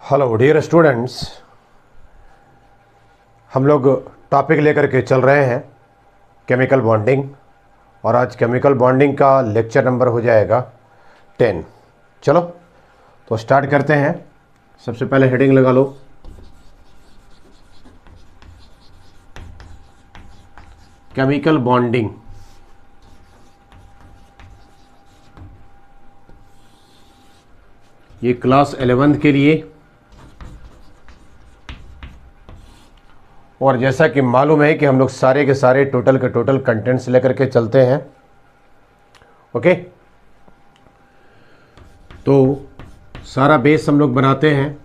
Hello dear students, हम लोग topic लेकर के चल रहे हैं केमिकल बॉन्डिंग। और आज केमिकल बॉन्डिंग का लेक्चर नंबर हो जाएगा 10। चलो तो स्टार्ट करते हैं। सबसे पहले हेडिंग लगा लो, केमिकल बॉन्डिंग। ये क्लास 11th के लिए, और जैसा कि मालूम है कि हम लोग सारे के सारे टोटल के टोटल कंटेंट्स लेकर के चलते हैं। ओके, तो सारा बेस हम लोग बनाते हैं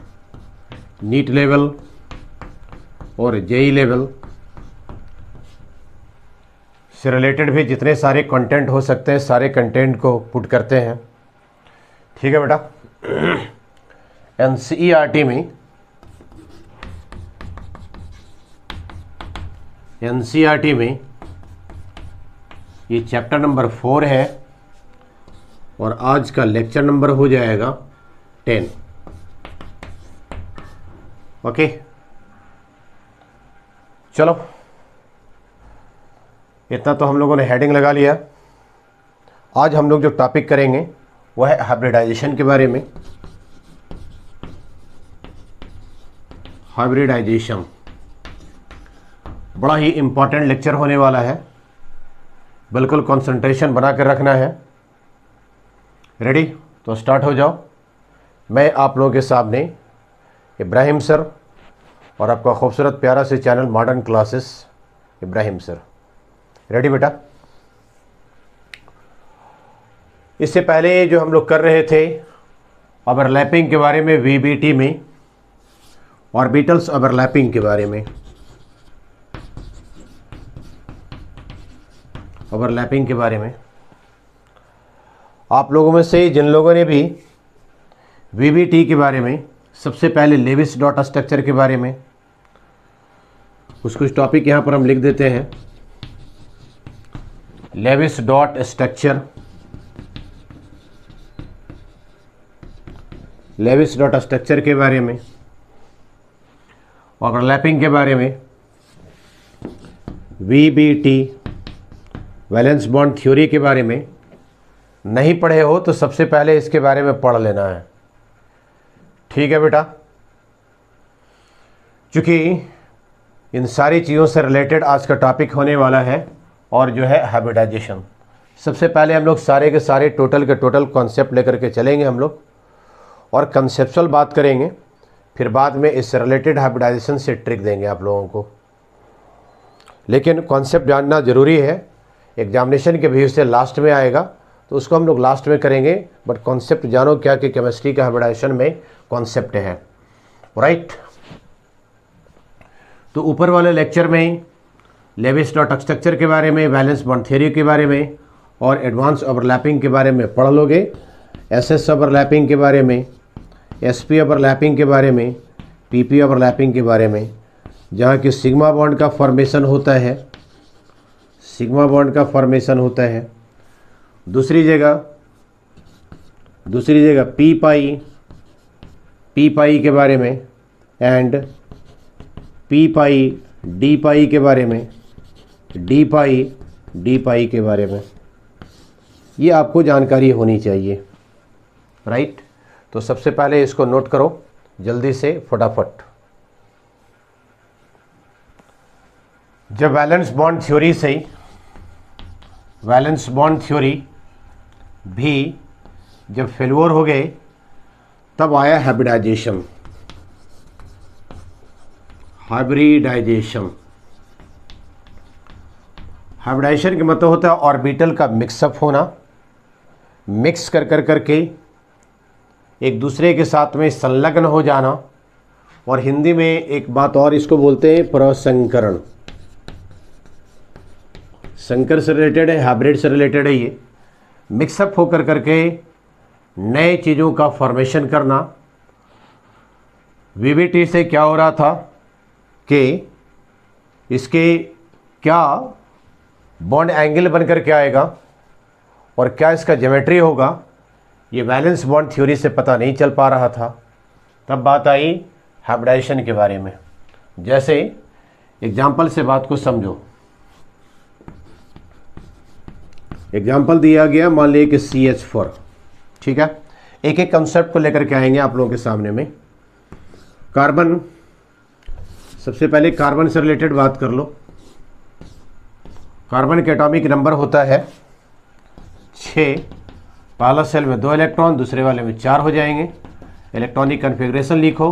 नीट लेवल और जेई लेवल से रिलेटेड भी जितने सारे कंटेंट हो सकते हैं सारे कंटेंट को पुट करते हैं। ठीक है बेटा। एनसीईआरटी में ये चैप्टर नंबर 4 है और आज का लेक्चर नंबर हो जाएगा 10। ओके, चलो इतना तो हम लोगों ने हेडिंग लगा लिया। आज हम लोग जो टॉपिक करेंगे वह है हाइब्रिडाइजेशन के बारे में। हाइब्रिडाइजेशन बड़ा ही इम्पॉर्टेंट लेक्चर होने वाला है, बिल्कुल कंसंट्रेशन बना कर रखना है। रेडी? तो स्टार्ट हो जाओ। मैं आप लोगों के सामने इब्राहिम सर और आपका खूबसूरत प्यारा से channel modern classes Ibrahim sir. Ready बेटा? इससे पहले जो हम लोग कर रहे थे ओवरलैपिंग के बारे में, वीबीटी में ऑर्बिटल्स ओवरलैपिंग के बारे में, ओवरलैपिंग के बारे में। आप लोगों में से जिन लोगों ने भी वीबीटी के बारे में, सबसे पहले लेविस डॉट स्ट्रक्चर के बारे में, कुछ टॉपिक यहाँ पर हम लिख देते हैं। Lewis dot structure, Lewis dot structure के बारे में, ओवरलैपिंग के बारे में, वीबीटी वैलेंस बॉन्ड थ्योरी के बारे में नहीं पढ़े हो तो सबसे पहले इसके बारे में पढ़ लेना है। ठीक है बेटा? क्योंकि इन सारी चीज़ों से रिलेटेड आज का टॉपिक होने वाला है और जो है हाइब्रिडाइजेशन। सबसे पहले हम लोग सारे के सारे टोटल के टोटल कॉन्सेप्ट लेकर के चलेंगे हम लोग और कंसेप्चुअल बात करेंगे। फिर बाद में इससे रिलेटेड हाइब्रिडाइजेशन से ट्रिक देंगे आप लोगों को। लेकिन कॉन्सेप्ट जानना ज़रूरी है, एग्जामिनेशन के व्यू से लास्ट में आएगा तो उसको हम लोग लास्ट में करेंगे। बट कॉन्सेप्ट जानो क्या कि केमिस्ट्री का हाइब्रिडाइजेशन में कॉन्सेप्ट है। राइट? तो ऊपर वाले लेक्चर में लेविस डॉट स्ट्रक्चर के बारे में, वैलेंस बॉन्ड थ्योरी के बारे में और एडवांस ओवरलैपिंग के बारे में पढ़ लोगे। एसएस ओवरलैपिंग के बारे में, एसपी ओवरलैपिंग के बारे में, पीपी ओवरलैपिंग के बारे में, जहाँ कि सिग्मा बॉन्ड का फॉर्मेशन होता है, सिग्मा बॉन्ड का फॉर्मेशन होता है। दूसरी जगह पी पाई के बारे में एंड पी पाई डी पाई के बारे में, डी पाई के बारे में। ये आपको जानकारी होनी चाहिए। राइट? तो सबसे पहले इसको नोट करो जल्दी से, फटाफट। जब वैलेंस बॉन्ड थ्योरी से, वैलेंस बॉन्ड थ्योरी भी जब फेल्योर हो गए तब आया हाइब्रिडाइजेशन। हाइब्रिडाइजेशन हाइब्रिडाइजेशन का मतलब होता है ऑर्बिटल का मिक्सअप होना, मिक्स कर करके एक दूसरे के साथ में संलग्न हो जाना। और हिंदी में एक बात और इसको बोलते हैं प्रसंकरण। संकर से रिलेटेड है, हाइब्रिड से रिलेटेड है। ये मिक्सअप होकर करके नए चीज़ों का फॉर्मेशन करना। वीबीटी से क्या हो रहा था कि इसके क्या बॉन्ड एंगल बन करके आएगा और क्या इसका ज्योमेट्री होगा, ये वैलेंस बॉन्ड थ्योरी से पता नहीं चल पा रहा था। तब बात आई हाइब्रिडाइजेशन के बारे में। जैसे एग्जाम्पल से बात को समझो। एग्जाम्पल दिया गया, मान लीजिए कि CH4, ठीक है। एक एक कंसेप्ट को लेकर के आएंगे आप लोगों के सामने में। कार्बन, सबसे पहले कार्बन से रिलेटेड बात कर लो। कार्बन के एटॉमिक नंबर होता है 6। पहला सेल में 2 इलेक्ट्रॉन, दूसरे वाले में 4 हो जाएंगे। इलेक्ट्रॉनिक कन्फिग्रेशन लिखो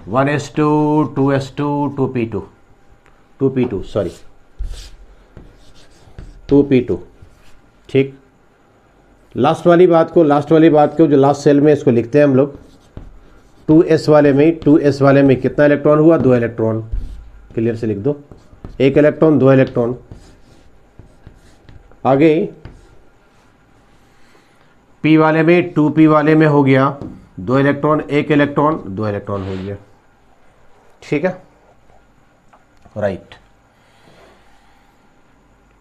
1s2 2s2 2p2 2p2 sorry 2p2, ठीक। लास्ट वाली बात को जो लास्ट सेल में इसको लिखते हैं हम लोग 2s वाले में कितना इलेक्ट्रॉन हुआ? 2 इलेक्ट्रॉन। क्लियर से लिख दो, 1 इलेक्ट्रॉन 2 इलेक्ट्रॉन। आगे p वाले में 2p वाले में हो गया 2 इलेक्ट्रॉन 1 इलेक्ट्रॉन 2 इलेक्ट्रॉन हो गया, ठीक है, राइट।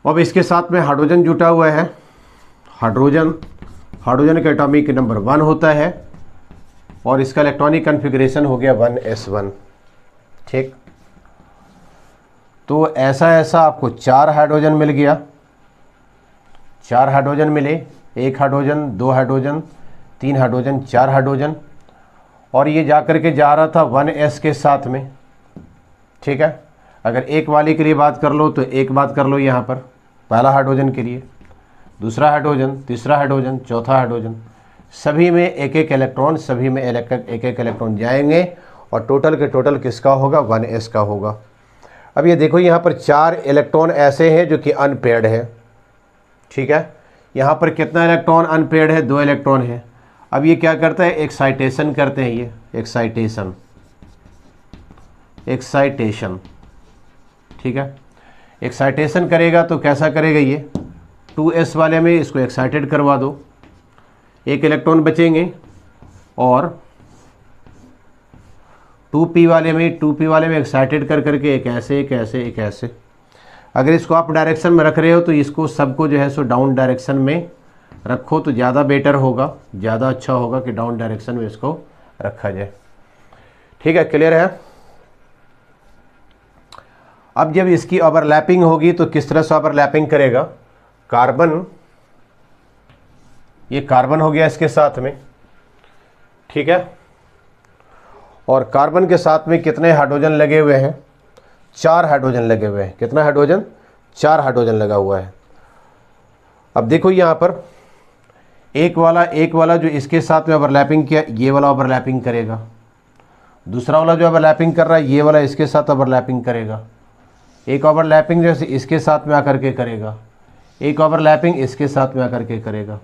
अब इसके साथ में हाइड्रोजन जुटा हुआ है। हाइड्रोजन का एटॉमिक नंबर 1 होता है और इसका इलेक्ट्रॉनिक कन्फिग्रेशन हो गया 1s1, ठीक। तो ऐसा आपको 4 हाइड्रोजन मिल गया, 4 हाइड्रोजन मिले, 1 हाइड्रोजन 2 हाइड्रोजन 3 हाइड्रोजन 4 हाइड्रोजन, और ये जा कर के जा रहा था 1s के साथ में, ठीक है। अगर एक वाली के लिए बात कर लो तो एक बात कर लो यहाँ पर, पहला हाइड्रोजन के लिए, दूसरा हाइड्रोजन, तीसरा हाइड्रोजन, चौथा हाइड्रोजन, सभी में एक एक इलेक्ट्रॉन, सभी में एक एक इलेक्ट्रॉन जाएंगे और टोटल के टोटल किसका होगा? 1s का होगा। अब ये देखो यहाँ पर 4 इलेक्ट्रॉन ऐसे हैं जो कि अनपेयर्ड है, ठीक है। यहाँ पर कितना इलेक्ट्रॉन अनपेयर्ड है? 2 इलेक्ट्रॉन है। अब ये क्या करता है? एक्साइटेशन करते हैं, ये एक्साइटेशन, ठीक है। एक्साइटेशन करेगा तो कैसा करेगा? ये 2s वाले में इसको एक्साइटेड करवा दो, 1 इलेक्ट्रॉन बचेंगे, और 2p वाले में एक्साइटेड कर करके एक ऐसे। अगर इसको आप डायरेक्शन में रख रहे हो तो इसको सबको जो है सो डाउन डायरेक्शन में रखो तो ज़्यादा बेटर होगा, ज़्यादा अच्छा होगा कि डाउन डायरेक्शन में इसको रखा जाए, ठीक है। क्लियर है? अब जब इसकी ओवरलैपिंग होगी तो किस तरह से ओवरलैपिंग करेगा? कार्बन, ये कार्बन हो गया इसके साथ में, ठीक है, और कार्बन के साथ में कितने हाइड्रोजन लगे हुए हैं? 4 हाइड्रोजन लगे हुए हैं। कितना हाइड्रोजन? 4 हाइड्रोजन लगा हुआ है। अब देखो यहाँ पर एक वाला जो इसके साथ में ओवरलैपिंग किया, ये वाला ओवरलैपिंग करेगा। दूसरा वाला जो ओवरलैपिंग कर रहा है, ये वाला इसके साथ ओवरलैपिंग करेगा। एक ओवरलैपिंग जैसे इसके साथ में आकर के करेगा, एक ओवरलैपिंग इसके साथ में आकर के करेगा।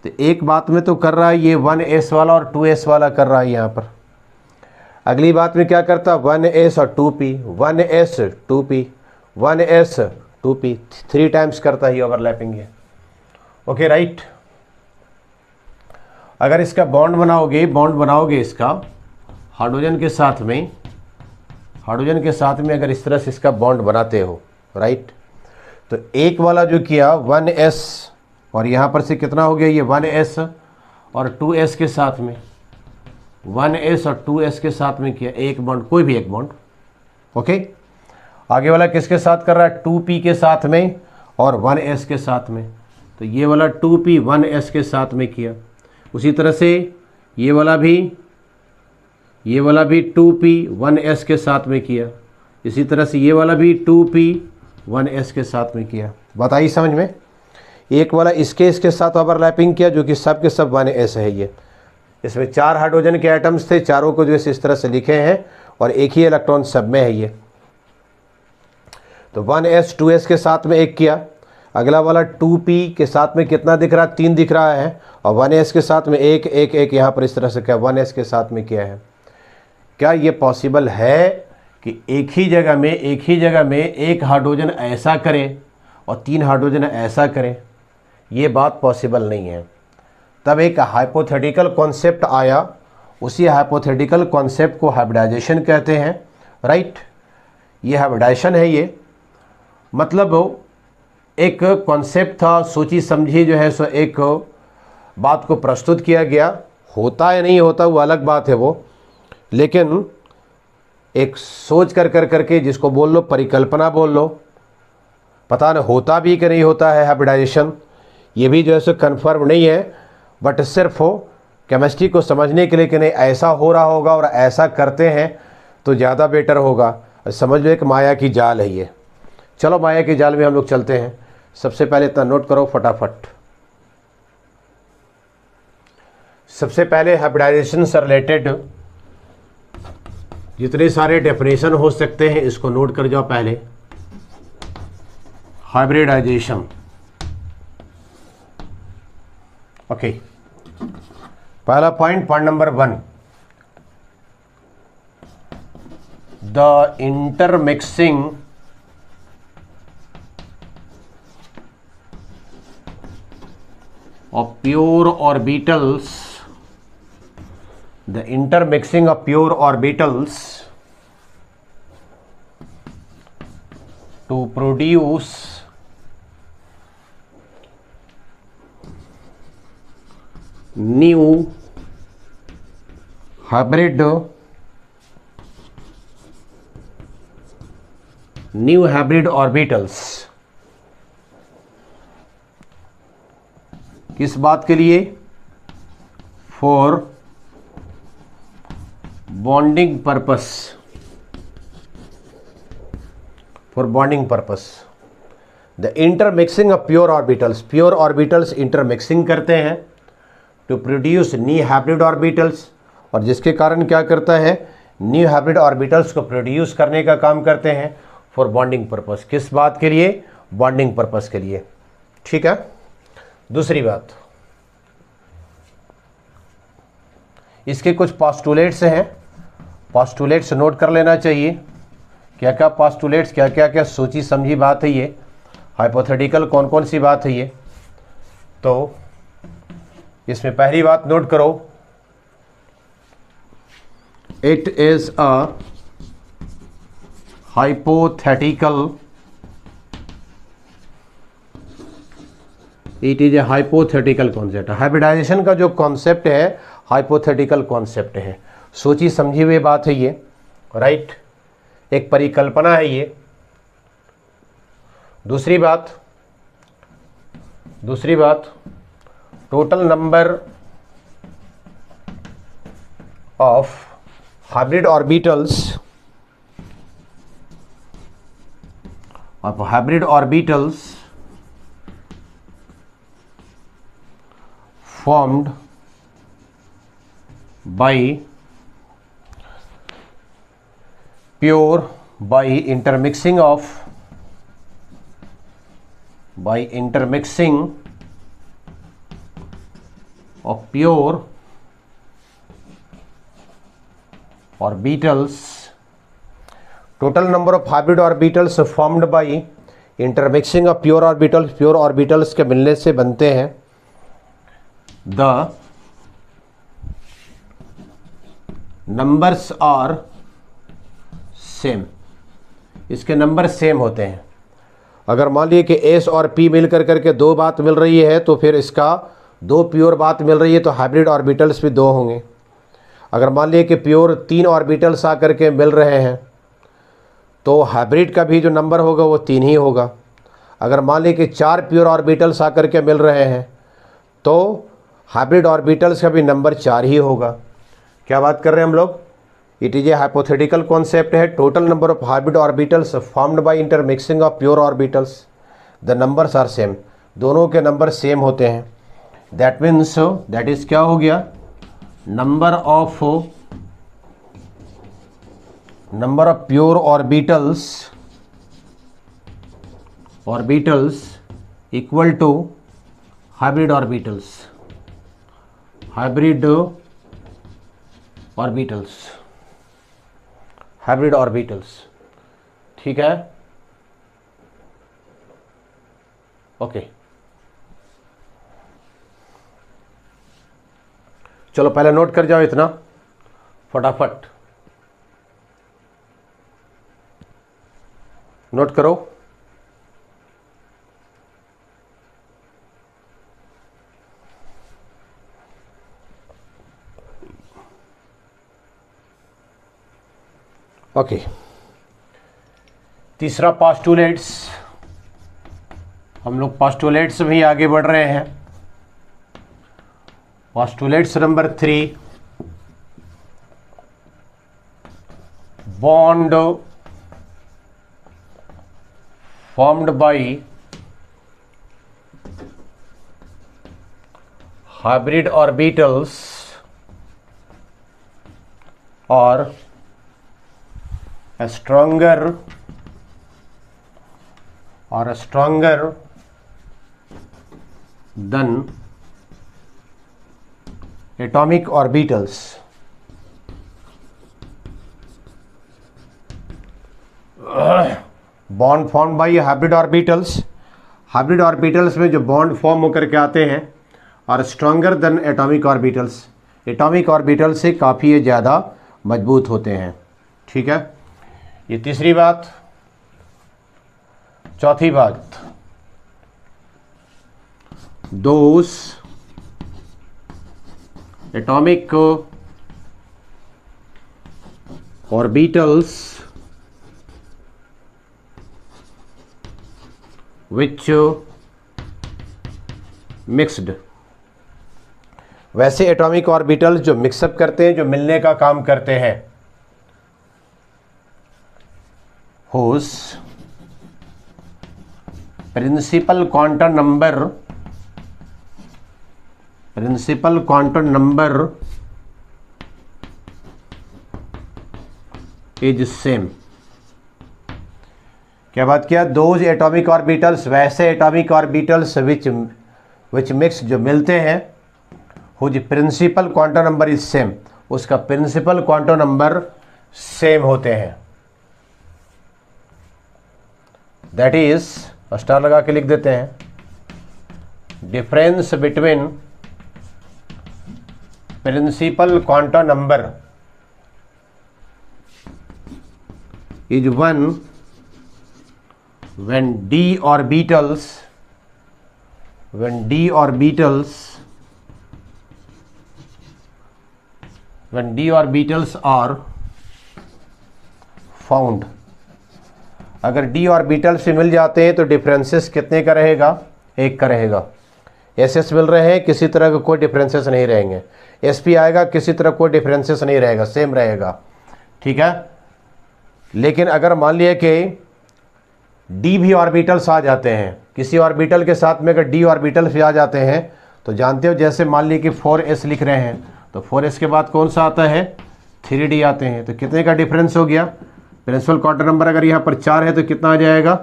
तो एक बात में तो कर रहा है ये 1s वाला और 2s वाला कर रहा है यहाँ पर। अगली बात में क्या करता? 1s और 2p, 1s 2p, 1s 2p, 3 times करता है ये ओवरलैपिंग है, ओके, राइट। अगर इसका बॉन्ड बनाओगे इसका हाइड्रोजन के साथ में अगर इस तरह से इसका बॉन्ड बनाते हो, राइट, तो एक वाला जो किया 1s और यहाँ पर से कितना हो गया? ये 1s और 2s के साथ में, 1s और 2s के साथ में किया एक बॉन्ड, कोई भी एक बॉन्ड, ओके। आगे वाला किसके साथ कर रहा है? 2p के साथ में और 1s के साथ में, तो ये वाला 2p 1s के साथ में किया। उसी तरह से ये वाला भी 2p 1s के साथ में किया। इसी तरह से ये वाला भी 2p 1s के साथ में किया। बताइए समझ में? एक वाला इसके साथ ओवरलैपिंग किया जो कि सब के सब 1s है। ये इसमें 4 हाइड्रोजन के एटम्स थे, चारों को जो है इस तरह से लिखे हैं और एक ही इलेक्ट्रॉन सब में है ये। तो 1s 2s के साथ में एक किया, अगला वाला 2p के साथ में कितना दिख रहा है? 3 दिख रहा है, और 1s के साथ में एक यहाँ पर इस तरह से क्या 1s के साथ में किया है। क्या ये पॉसिबल है कि एक ही जगह में एक हाइड्रोजन ऐसा करे और 3 हाइड्रोजन ऐसा करे? ये बात पॉसिबल नहीं है। तब एक हाइपोथेटिकल कॉन्सेप्ट आया, उसी हाइपोथेटिकल कॉन्सेप्ट को हाइब्रिडाइजेशन कहते हैं, राइट। ये हाइब्रिडाइजेशन है। ये मतलब एक कॉन्सेप्ट था, सोची समझी जो है सो एक बात को प्रस्तुत किया गया। होता है नहीं होता वो अलग बात है वो, लेकिन एक सोच कर कर करके, जिसको बोल लो परिकल्पना बोल लो, पता नहीं होता भी कि नहीं होता है हाइब्रिडाइजेशन, ये भी जो है सो कन्फर्म नहीं है, बट सिर्फ हो केमिस्ट्री को समझने के लिए कि नहीं ऐसा हो रहा होगा और ऐसा करते हैं तो ज़्यादा बेटर होगा। समझ लो एक माया की जाल है ये। चलो माया की जाल में हम लोग चलते हैं। सबसे पहले इतना नोट करो फटाफट। सबसे पहले हाइब्रिडाइजेशन से रिलेटेड जितने सारे डेफिनेशन हो सकते हैं इसको नोट कर जाओ पहले। Hybridization, okay. पहला point number 1, the intermixing of pure orbitals, the intermixing of pure orbitals to produce new hybrid orbitals। किस बात के लिए? For bonding purpose, for bonding purpose. The intermixing of pure orbitals, pure orbitals intermixing करते हैं to produce new hybrid orbitals, और जिसके कारण क्या करता है, न्यू हाइब्रिड ऑर्बिटल्स को प्रोड्यूस करने का काम करते हैं फॉर बॉन्डिंग पर्पस। किस बात के लिए? बॉन्डिंग पर्पस के लिए। ठीक है। दूसरी बात, इसके कुछ पोस्टुलेट्स हैं, पोस्टुलेट्स नोट कर लेना चाहिए। क्या क्या पोस्टुलेट्स, क्या क्या क्या सोची समझी बात है ये, हाइपोथेटिकल कौन कौन सी बात है ये। तो इसमें पहली बात नोट करो, it is a hypothetical, it is a hypothetical concept. Hybridization का जो कॉन्सेप्ट है हाइपोथेटिकल कॉन्सेप्ट है, सोची समझी हुई बात है ये, राइट। एक परिकल्पना है ये। दूसरी बात total number of hybrid orbitals formed by intermixing of pure orbitals, total number of hybrid orbitals formed by intermixing of pure orbitals के मिलने से बनते हैं the numbers are same। इसके नंबर सेम होते हैं। अगर मान लिए कि S और P मिलकर करके दो बात मिल रही है तो फिर इसका दो प्योर बात मिल रही है तो हाइब्रिड ऑर्बिटल्स भी दो होंगे। अगर मान लिए कि प्योर 3 ऑर्बिटल्स आकर के मिल रहे हैं तो हाइब्रिड का भी जो नंबर होगा वो 3 ही होगा। अगर मान लिए कि 4 प्योर ऑर्बिटल्स आकर के मिल रहे हैं तो हाइब्रिड ऑर्बिटल्स का भी नंबर 4 ही होगा। क्या बात कर रहे हैं हम लोग? It is a hypothetical concept है। Total number of hybrid orbitals formed by intermixing of pure orbitals, the numbers are same, दोनों के नंबर सेम होते हैं। दैट मीन्स, दैट इज क्या हो गया, number of pure orbitals equal to hybrid orbitals. ठीक है, ओके। चलो पहले नोट कर जाओ इतना फटाफट, नोट करो। ओके, तीसरा पोस्टुलेट्स। हम लोग पोस्टुलेट्स में ही आगे बढ़ रहे हैं। Postulates number 3, bond formed by hybrid orbitals or a stronger than atomic orbitals. Bond form by hybrid orbitals. Hybrid orbitals में जो बॉन्ड फॉर्म होकर के आते हैं, और stronger than atomic orbitals, atomic orbital से काफ़ी ज़्यादा मजबूत होते हैं। ठीक है, ये तीसरी बात। चौथी बात, those atomic orbitals which mixed, वैसे एटॉमिक ऑर्बिटल्स जो मिक्सअप करते हैं, जो मिलने का काम करते हैं, whose principal quantum number is same. क्या बात किया? दोज एटॉमिक ऑर्बिटल्स, वैसे एटॉमिक ऑर्बिटल्स विच मिक्स, जो मिलते हैं, whose principal quantum number is same, उसका प्रिंसिपल क्वांटम नंबर सेम होते हैं। दैट इज, स्टार लगा के लिख देते हैं, difference between principal quantum number is 1 when d orbitals are found। अगर d ऑर्बिटल से मिल जाते हैं तो डिफरेंसेस कितने का रहेगा? 1 का रहेगा। एस मिल रहे हैं, किसी तरह का कोई डिफरेंसेस नहीं रहेंगे। sp आएगा, किसी तरह कोई डिफरेंसेस नहीं रहेगा, सेम रहेगा। ठीक है, लेकिन अगर मान लिया कि डी भी ऑर्बिटल्स आ जाते हैं, किसी ऑर्बिटल के साथ में अगर डी ऑर्बिटल्स भी आ जाते हैं, तो जानते हो जैसे मान लीजिए कि 4s लिख रहे हैं, तो 4s के बाद कौन सा आता है? 3d आते हैं। तो कितने का डिफरेंस हो गया? प्रिंसिपल क्वांटम नंबर अगर यहाँ पर 4 है तो कितना आ जाएगा?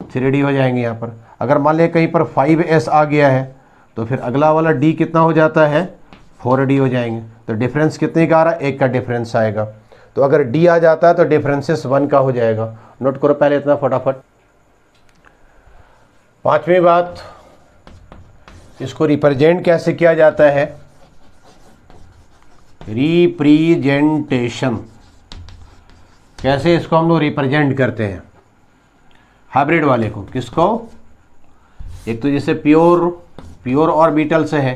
3d हो जाएंगे यहाँ पर। अगर मान लिया कहीं पर 5s आ गया है तो फिर अगला वाला d कितना हो जाता है? 4d हो जाएंगे। तो डिफरेंस कितने का आ रहा है? 1 का डिफरेंस आएगा। तो अगर d आ जाता है तो डिफरेंसेस 1 का हो जाएगा। नोट करो पहले इतना फटाफट। पांचवी बात, इसको रिप्रेजेंट कैसे किया जाता है? रिप्रेजेंटेशन, कैसे इसको हम लोग रिप्रेजेंट करते हैं हाइब्रिड वाले को? किसको? एक तो जैसे प्योर ऑर्बिटल से है,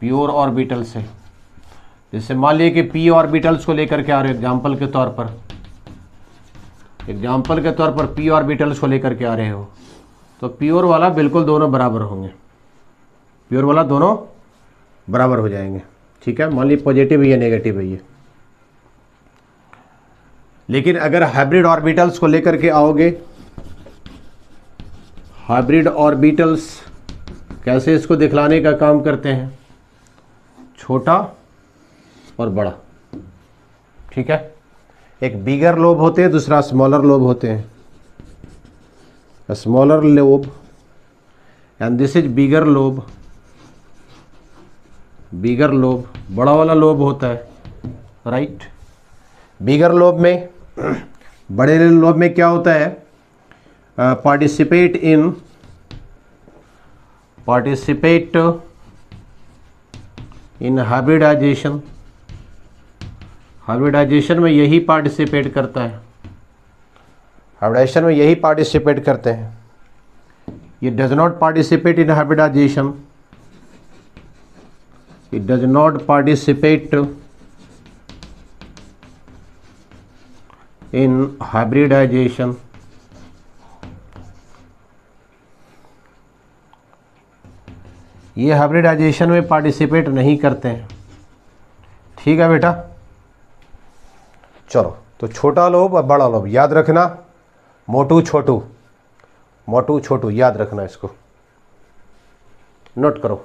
प्योर ऑर्बिटल से, जैसे मान लीजिए कि p ऑर्बिटल्स को लेकर के आ रहे हो, एग्जाम्पल के तौर पर p ऑर्बिटल्स को लेकर के आ रहे हो, तो प्योर वाला बिल्कुल दोनों बराबर होंगे, प्योर वाला दोनों बराबर हो जाएंगे। ठीक है, मान लीजिए पॉजिटिव है या नेगेटिव है ये। लेकिन अगर हाइब्रिड ऑर्बिटल्स को लेकर के आओगे, हाइब्रिड ऑर्बिटल्स कैसे इसको दिखलाने का काम करते हैं? छोटा और बड़ा। ठीक है, एक बिगर लोब होते हैं, दूसरा स्मॉलर लोब होते हैं। Smaller lobe and this is bigger lobe. Bigger lobe बड़ा वाला लोब होता है, राइट। बिगर लोब में, बड़े लोब में क्या होता है? Participate in hybridisation. हाइब्रिडाइजेशन में यही पार्टिसिपेट करता है, हाइब्रिडाइजेशन में यही पार्टिसिपेट करते हैं। ये does not participate in hybridization, it does not participate in hybridization, ये हाइब्रिडाइजेशन में पार्टिसिपेट नहीं करते हैं। ठीक है बेटा, चलो तो छोटा लोब और बड़ा लोब याद रखना, मोटू छोटू, मोटू छोटू याद रखना, इसको नोट करो।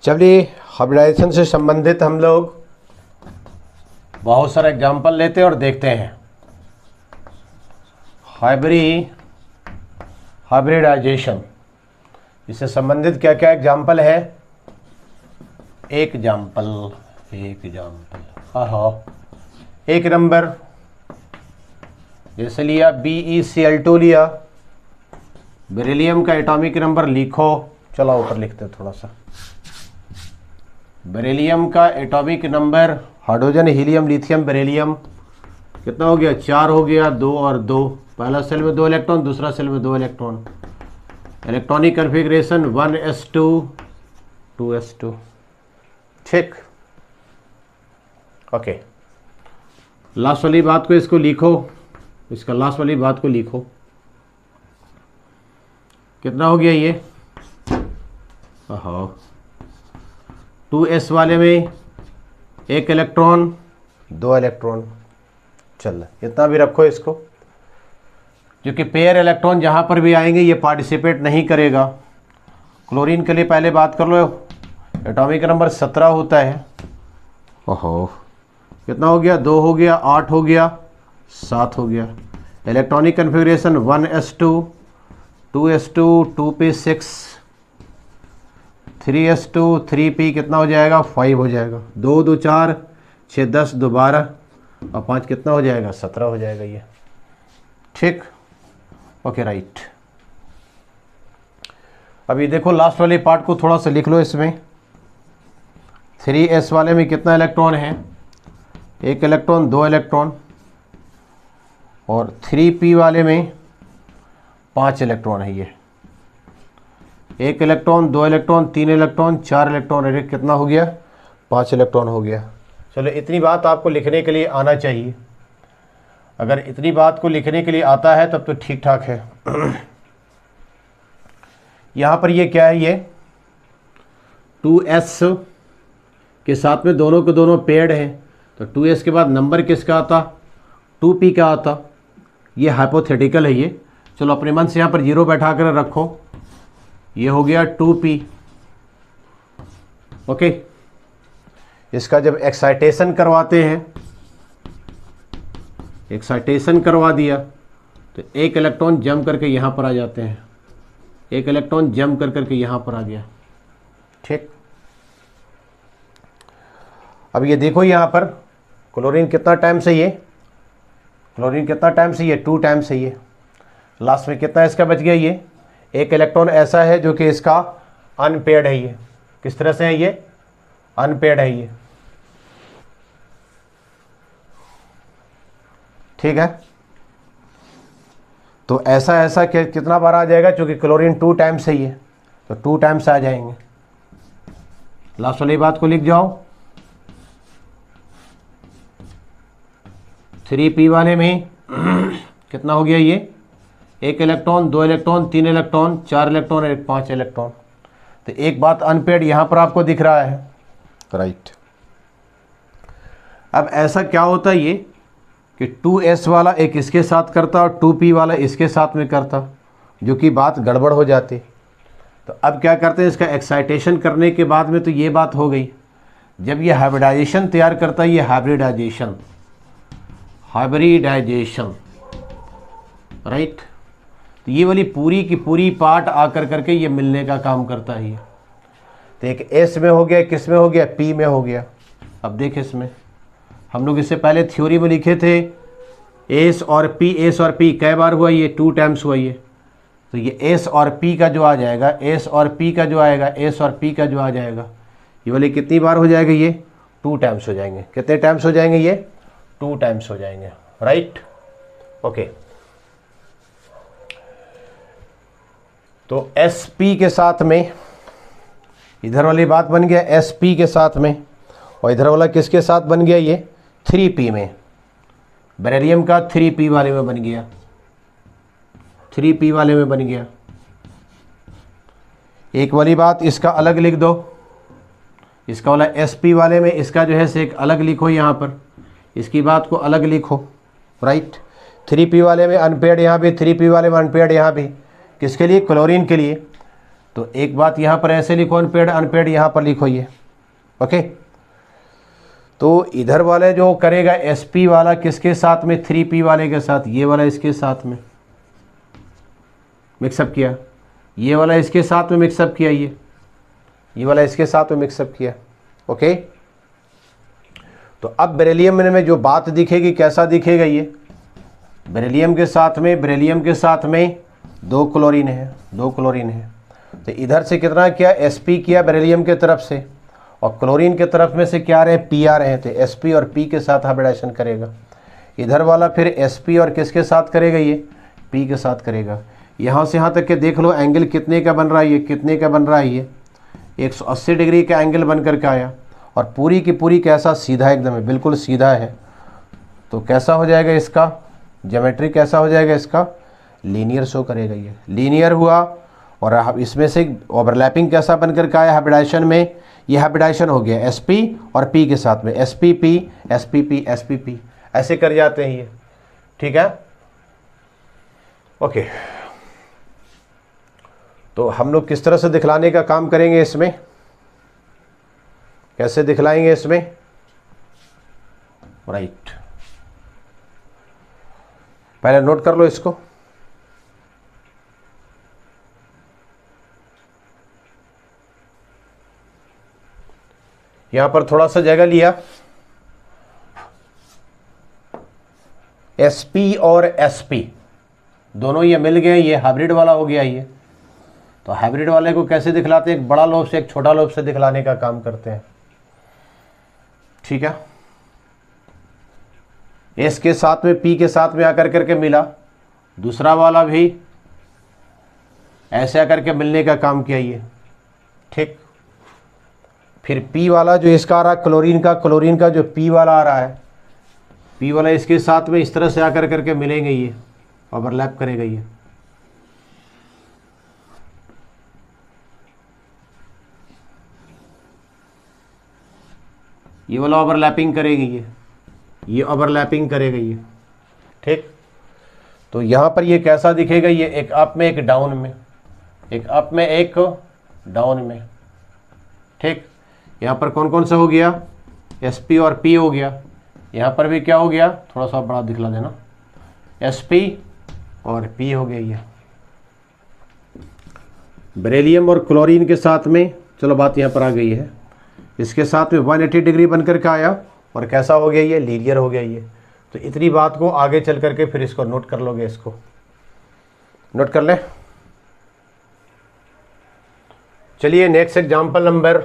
चलिए हाइब्रिडाइजेशन से संबंधित हम लोग बहुत सारे एग्जाम्पल लेते हैं और देखते हैं। हाइब्रिडाइजेशन, इससे संबंधित क्या क्या एग्जाम्पल है? एक एग्जाम्पल हाँ, एक नंबर जैसे लिया BeCl2 लिया, बेरिलियम का एटॉमिक नंबर लिखो। चलो ऊपर लिखते हैं थोड़ा सा। बेरिलियम का atomic number, hydrogen, helium, lithium, beryllium कितना हो गया? 4 हो गया, 2 और 2, पहला सेल में 2 इलेक्ट्रॉन, दूसरा सेल में 2 electron. Electronic configuration 1s2 2s2। ठीक, ओके। लास्ट वाली बात को इसको लिखो, इसका लास्ट वाली बात को लिखो। कितना हो गया ये? हाँ, 2s वाले में 1 इलेक्ट्रॉन 2 इलेक्ट्रॉन। चल इतना भी रखो इसको, क्योंकि पेयर इलेक्ट्रॉन जहाँ पर भी आएंगे ये पार्टिसिपेट नहीं करेगा। क्लोरीन के लिए पहले बात कर लो, एटॉमिक नंबर 17 होता है। ओहो, कितना हो गया? 2 हो गया, 8 हो गया, 7 हो गया। Electronic configuration 1s2 2s2 2p6 3s2 3p कितना हो जाएगा? 5 हो जाएगा। 2 2 4 6 10 2 12 और 5 कितना हो जाएगा? 17 हो जाएगा ये। ठीक, ओके राइट। अभी देखो लास्ट वाले पार्ट को थोड़ा सा लिख लो। इसमें 3s वाले में कितना इलेक्ट्रॉन है? 1 इलेक्ट्रॉन 2 इलेक्ट्रॉन, और 3p वाले में 5 इलेक्ट्रॉन है। ये 1 इलेक्ट्रॉन 2 इलेक्ट्रॉन 3 इलेक्ट्रॉन 4 इलेक्ट्रॉन, अरे कितना हो गया? 5 इलेक्ट्रॉन हो गया। चलो इतनी बात आपको लिखने के लिए आना चाहिए। अगर इतनी बात को लिखने के लिए आता है तब तो ठीक ठाक है। यहाँ पर ये क्या है? ये 2s के साथ में दोनों के दोनों पेड हैं, तो 2s के बाद नंबर किसका आता? 2p का आता। ये हाइपोथेटिकल है ये। चलो अपने मन से यहाँ पर 0 बैठा कर रखो। ये हो गया 2p। ओके, इसका जब एक्साइटेशन करवाते हैं, एक्साइटेशन करवा दिया तो 1 इलेक्ट्रॉन जम करके यहाँ पर आ जाते हैं। 1 इलेक्ट्रॉन जम कर करके यहाँ पर आ गया। ठीक, अब ये देखो यहाँ पर क्लोरीन कितना टाइम से ये, क्लोरीन कितना टाइम से ये 2 टाइम से ये। लास्ट में कितना इसका बच गया? ये 1 इलेक्ट्रॉन ऐसा है जो कि इसका अनपेयर्ड है। ये किस तरह से है? ये अनपेयर्ड है ये। ठीक है, तो ऐसा ऐसा कितना बार आ जाएगा? क्योंकि क्लोरीन 2 टाइम्स है ये, तो 2 टाइम्स आ जाएंगे। लास्ट वाली बात को लिख जाओ। 3p वाले में कितना हो गया? ये 1 इलेक्ट्रॉन 2 इलेक्ट्रॉन 3 इलेक्ट्रॉन 4 इलेक्ट्रॉन और 5 इलेक्ट्रॉन। तो एक बात अनपेयर्ड यहाँ पर आपको दिख रहा है, राइट। अब ऐसा क्या होता है ये कि 2s वाला एक इसके साथ करता और 2p वाला इसके साथ में करता, जो कि बात गड़बड़ हो जाती। तो अब क्या करते हैं? इसका एक्साइटेशन करने के बाद में तो ये बात हो गई। जब ये हाइब्रिडाइजेशन तैयार करता है, ये हाइब्रिडाइजेशन राइट, तो ये वाली पूरी की पूरी पार्ट आकर करके ये मिलने का काम करता है ये। तो एक एस में हो गया, किस में हो गया? पी में हो गया। अब देख, इसमें हम लोग इससे पहले थ्योरी में लिखे थे एस और पी, एस और पी कई बार हुआ? ये 2 टाइम्स हुआ ये। तो ये एस और पी का जो आ जाएगा, एस और पी का जो आएगा, एस और पी का जो आ जाएगा, ये वाले कितनी बार हो जाएगा? ये 2 टाइम्स हो जाएंगे। कितने टाइम्स हो जाएंगे? ये 2 टाइम्स हो जाएंगे, राइट। ओके, तो sp के साथ में इधर वाली बात बन गया sp के साथ में, और इधर वाला किसके साथ बन गया? ये 3p में। बेरिलियम का 3p वाले में बन गया, 3p वाले में बन गया। एक वाली बात इसका अलग लिख दो, इसका वाला sp वाले में इसका जो है से एक अलग लिखो, यहाँ पर इसकी बात को अलग लिखो, राइट। 3p वाले में अनपेयर्ड यहाँ भी, 3p वाले में अनपेयर्ड यहाँ भी, किसके लिए? क्लोरीन के लिए। तो एक बात यहाँ पर ऐसे लिखो अनपेयर्ड, अनपेयर्ड यहाँ पर लिखो ये, ओके। तो इधर वाले जो करेगा sp वाला किसके साथ में? 3p वाले के साथ, ये वाला इसके साथ में मिक्सअप किया, ये वाला इसके साथ में मिक्सअप किया, ये वाला इसके साथ में मिक्सअप किया, ओके। तो अब बेरिलियम में जो बात दिखेगी कैसा दिखेगा ये? बेरिलियम के साथ में 2 क्लोरीन है, 2 क्लोरीन है। तो इधर से कितना किया? sp किया बेरिलियम के तरफ से, और क्लोरीन के तरफ में से क्या आ रहे हैं? p आ रहे हैं। तो sp और p के साथ हाइब्रिडाइजेशन करेगा। इधर वाला फिर sp और किसके साथ करेगा? ये p के साथ करेगा। यहाँ से यहाँ तक के देख लो एंगल कितने का बन रहा है, ये कितने का बन रहा है? ये 180 डिग्री का एंगल बन करके आया, और पूरी की पूरी कैसा? सीधा एकदम है, बिल्कुल सीधा है। तो कैसा हो जाएगा इसका ज्योमेट्री? कैसा हो जाएगा इसका? लीनियर शो करेगा, ये लीनियर हुआ। और इसमें से ओवरलैपिंग कैसा बन करके आया हाइब्रिडाइजेशन में? ये हाइब्रिडाइजेशन हो गया sp और p के साथ में, spp spp spp, ऐसे कर जाते हैं ये, ठीक है, ओके। तो हम लोग किस तरह से दिखलाने का काम करेंगे इसमें? कैसे दिखलाएंगे इसमें? राइट, पहले नोट कर लो इसको। यहां पर थोड़ा सा जगह लिया, sp और sp दोनों ये मिल गए, ये हाइब्रिड वाला हो गया ये। तो हाइब्रिड वाले को कैसे दिखलाते हैं? एक बड़ा लोब से एक छोटा लोब से दिखलाने का काम करते हैं, ठीक है। s के साथ में p के साथ में आकर करके मिला, दूसरा वाला भी ऐसे आकर के मिलने का काम किया ये, ठीक। फिर p वाला जो इसका आ रहा है क्लोरीन का जो p वाला आ रहा है, p वाला इसके साथ में इस तरह से आकर करके मिलेंगे, ये ओवरलैप करेगा ये वाला ओवरलैपिंग करेगी, ये ओवरलैपिंग करेगा ये, ठीक। तो यहाँ पर ये कैसा दिखेगा? ये एक अप में एक डाउन में, एक अप में एक डाउन में, ठीक। यहाँ पर कौन कौन सा हो गया? sp और p हो गया। यहाँ पर भी क्या हो गया? थोड़ा सा बड़ा दिखला देना, sp और p हो गया ये। बेरिलियम और क्लोरीन के साथ में, चलो बात यहाँ पर आ गई है, इसके साथ में 180 डिग्री बन करके आया, और कैसा हो गया ये? लीनियर हो गया ये। तो इतनी बात को आगे चल करके फिर इसको नोट कर लोगे, इसको नोट कर ले। चलिए नेक्स्ट एग्जांपल नंबर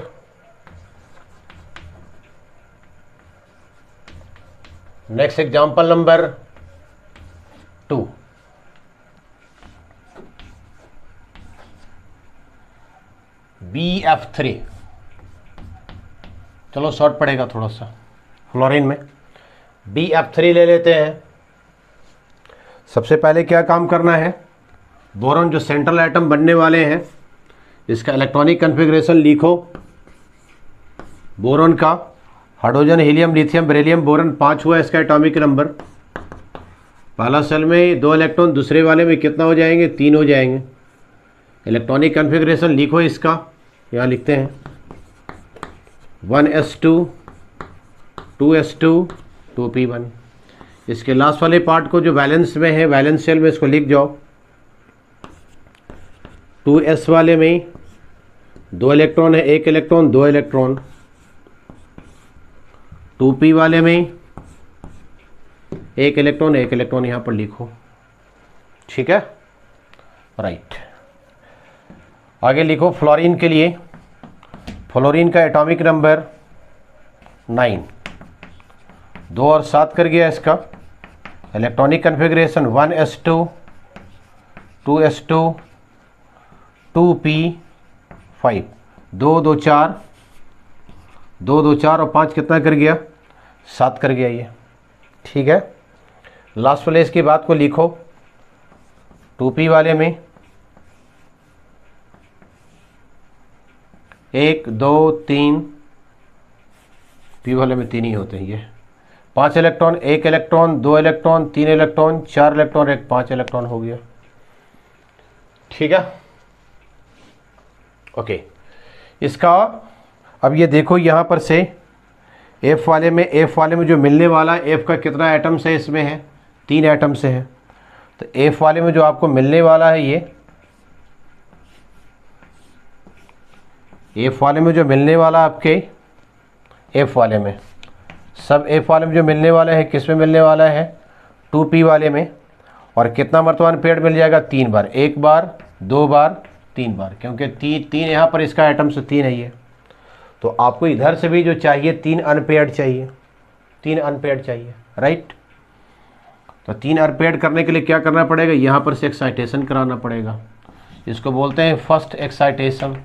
2। BF3, चलो शॉर्ट पड़ेगा थोड़ा सा फ्लोरीन में। BF3 ले लेते हैं। सबसे पहले क्या काम करना है? बोरॉन जो सेंट्रल एटम बनने वाले हैं, इसका इलेक्ट्रॉनिक कॉन्फ़िगरेशन लिखो। बोरॉन का hydrogen, helium, lithium, beryllium, boron 5 हुआ इसका एटॉमिक नंबर। पहला सेल में 2 इलेक्ट्रॉन, दूसरे वाले में कितना हो जाएंगे? 3 हो जाएंगे। इलेक्ट्रॉनिक कॉन्फ़िगरेशन लिखो इसका, यहाँ लिखते हैं 1s2 2s2 2p1। इसके लास्ट वाले पार्ट को जो वैलेंस में है, वैलेंस शेल में इसको लिख जाओ। 2s वाले में 2 इलेक्ट्रॉन है, 1 इलेक्ट्रॉन 2 इलेक्ट्रॉन। 2p वाले में 1 इलेक्ट्रॉन 1 इलेक्ट्रॉन यहाँ पर लिखो, ठीक है, राइट। आगे लिखो फ्लोरीन के लिए। फ्लोरीन का एटॉमिक नंबर 9, 2 और 7 कर गया इसका। Electronic configuration 1s2 2s2 2p5, 2 2 4 2 2 4 और 5 कितना कर गया? 7 कर गया ये, ठीक है। लास्ट वाले इसकी बात को लिखो, 2p वाले में 1 2 3, p वाले में 3 ही होते हैं, ये 5 electron, 1 electron, 2 electron, 3 electron, 4 electron, एक 5 इलेक्ट्रॉन हो गया। ठीक है, ओके। इसका अब ये देखो यहाँ पर से एफ वाले में जो मिलने वाला, एफ का कितना एटम्स है इसमें है, 3 एटम से है। तो एफ वाले में जो आपको मिलने वाला है, ये एफ वाले में जो मिलने वाला आपके एफ वाले में, सब एफ वाले में जो मिलने वाला है, किस में मिलने वाला है, 2p वाले में। और कितना मरतबा अनपेयर्ड मिल जाएगा, 3 बार, 1 बार, 2 बार, 3 बार, क्योंकि 3 यहाँ पर इसका एटम से 3 है ये। तो आपको इधर से भी जो चाहिए 3 अनपेयर्ड चाहिए, 3 अनपेयर्ड चाहिए, राइट। तो 3 अनपेयर्ड करने के लिए क्या करना पड़ेगा, यहाँ पर से एक्साइटेशन कराना पड़ेगा। इसको बोलते हैं फर्स्ट एक्साइटेशन,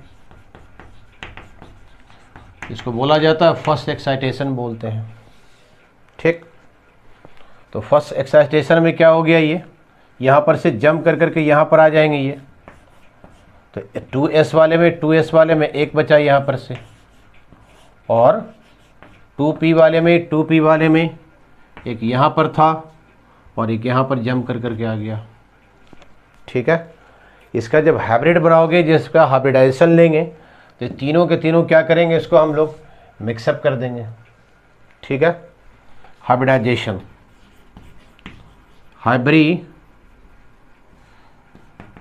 इसको बोला जाता है फर्स्ट एक्साइटेशन बोलते हैं। ठीक, तो फर्स्ट एक्साइटेशन में क्या हो गया, ये यहाँ पर से जंप कर करके यहाँ पर आ जाएंगे ये। तो 2s वाले में एक बचा यहाँ पर से, और 2p वाले में एक यहाँ पर था और एक यहाँ पर जंप कर करके आ गया। ठीक है, इसका जब हाइब्रिड बनाओगे, जिसका हाइब्रिडाइजेशन लेंगे, तो तीनों के तीनों क्या करेंगे, इसको हम लोग मिक्सअप कर देंगे। ठीक है, हाइब्रिडाइजेशन,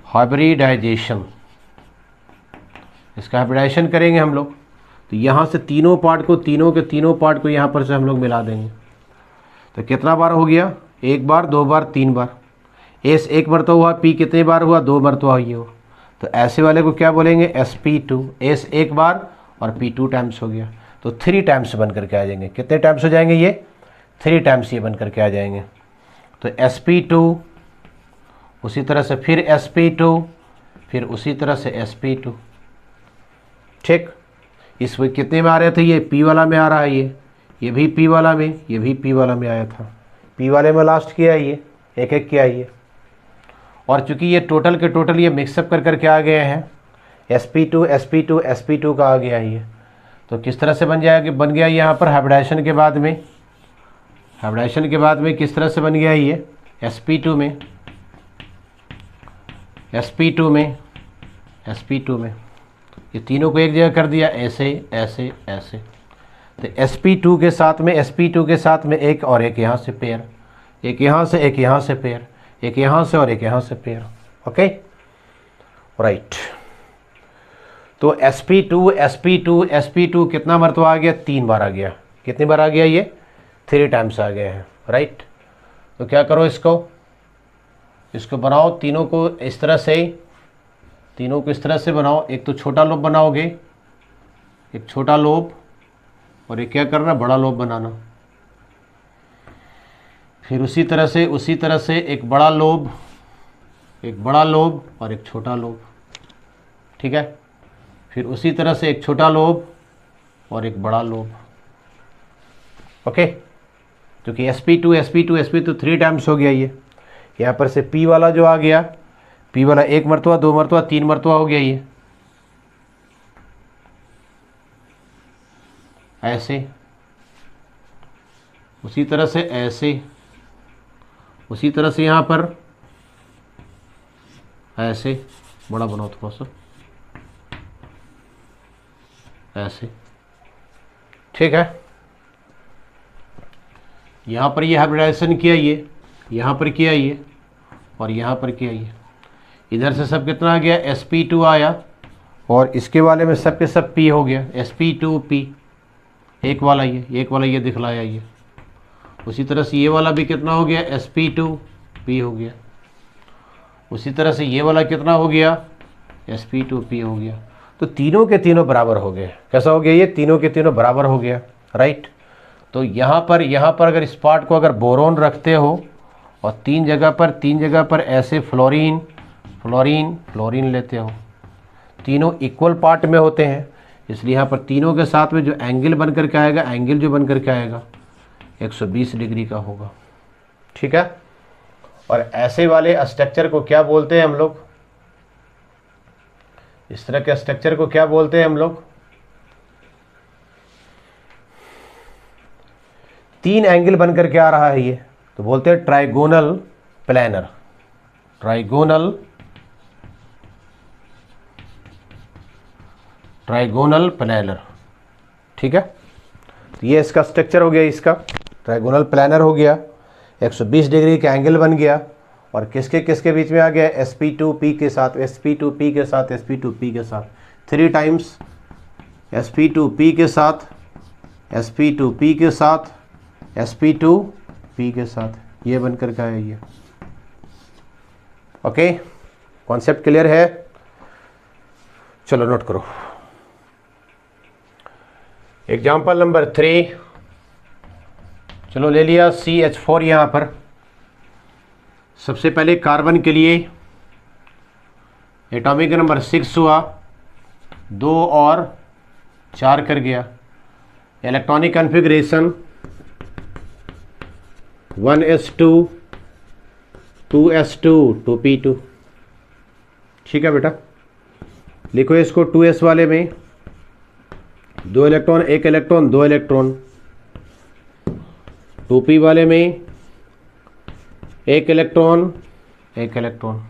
हाइब्रिडाइजेशन, इसका हाइब्रिडाइजेशन करेंगे हम लोग। तो यहाँ से तीनों के तीनों पार्ट को यहाँ पर से हम लोग मिला देंगे। तो कितना बार हो गया, 1 बार, 2 बार, 3 बार। एस 1 मरतबा हुआ, पी कितने बार हुआ, 2 मरतबा हुई हो। तो ऐसे वाले को क्या बोलेंगे, sp2। एस 1 बार और p 2 टाइम्स हो गया, तो 3 टाइम्स बन करके आ जाएंगे। कितने टाइम्स हो जाएंगे ये, 3 टाइम्स ये बन करके आ जाएंगे। तो sp2, उसी तरह से फिर sp2, फिर उसी तरह से sp2। ठीक, इस वे कितने में आ रहे थे, ये p वाला में आ रहा है, ये भी p वाला में, ये भी p वाला में आया था। p वाले में लास्ट किया ये, एक एक किया ये। और चूंकि ये टोटल के टोटल ये मिक्सअप कर करके आ गए हैं, sp2 sp2 sp2 का आ गया ये। तो किस तरह से बन गया यहाँ पर हाइब्रिडाइजेशन के बाद में, किस तरह से बन गया ये, sp2 में ये तीनों को एक जगह कर दिया, ऐसे ऐसे ऐसे। तो sp2 के साथ में एक और एक यहाँ से पेयर, एक यहाँ से, एक यहाँ से पेयर, एक यहाँ से और एक यहाँ से पेयर। Okay, right. तो sp2 कितना मरतबा आ गया, 3 बार आ गया। कितनी बार आ गया ये, 3 टाइम्स आ गए हैं, राइट। तो क्या करो, इसको बनाओ, तीनों को इस तरह से बनाओ। एक तो छोटा लोब बनाओगे, एक छोटा लोब, और एक क्या करना, बड़ा लोब बनाना। फिर उसी तरह से एक बड़ा लोब और एक छोटा लोब। ठीक है, फिर उसी तरह से एक छोटा लोब और एक बड़ा लोब। ओके, क्योंकि sp2 3 टाइम्स हो गया ये। यहाँ पर से p वाला जो आ गया, p वाला 1 मरतबा, 2 मरतबा, 3 मरतबा हो गया ये, ऐसे। उसी तरह से ऐसे, उसी तरह से यहाँ पर ऐसे, बड़ा बनाओ थोड़ा सा, ऐसे। ठीक है, यहाँ पर ये हाइब्रिडाइजेशन किया ये, यहाँ पर किया ये, और यहाँ पर किया ये। इधर से सब कितना आ गया, sp2 आया, और इसके वाले में सब के सब p हो गया, sp2p। एक वाला ये दिखलाया ये। उसी तरह से ये वाला भी कितना हो गया, sp2p हो गया। उसी तरह से ये वाला कितना हो गया, sp2p हो गया। तो तीनों के तीनों बराबर हो गए। कैसा हो गया ये, तीनों के तीनों बराबर हो गया, राइट। तो यहाँ पर अगर इस पार्ट को अगर बोरोन रखते हो, और तीन जगह पर ऐसे फ्लोरीन लेते हो, तीनों इक्वल पार्ट में होते हैं, इसलिए यहाँ पर तीनों के साथ में जो एंगल बन करके आएगा, 120 डिग्री का होगा। ठीक है, और ऐसे वाले स्ट्रक्चर को क्या बोलते हैं हम लोग, इस तरह के स्ट्रक्चर को क्या बोलते हैं हम लोग, 3 एंगल बन करके आ रहा है ये, तो बोलते हैं ट्राइगोनल प्लानर। ट्राइगोनल प्लानर, ठीक है। तो ये इसका स्ट्रक्चर हो गया, इसका ट्राइगोनल प्लानर हो गया, 120 डिग्री का एंगल बन गया, और किसके किसके बीच में आ गया, sp2p के साथ, sp2p के साथ, sp2p के साथ, 3 टाइम्स sp2p के साथ, sp2p के साथ, sp2p के साथ, ये बनकर का है ये। ओके, कॉन्सेप्ट क्लियर है? चलो नोट करो। एग्जाम्पल नंबर 3, चलो ले लिया CH4 यहाँ पर। सबसे पहले कार्बन के लिए एटॉमिक नंबर 6 हुआ, 2 और 4 कर गया। Electronic configuration 1s2 2s2 2p2, ठीक है बेटा। लिखो इसको 2s वाले में 2 इलेक्ट्रॉन 1 इलेक्ट्रॉन 2 इलेक्ट्रॉन, 2p वाले में 1 इलेक्ट्रॉन 1 इलेक्ट्रॉन,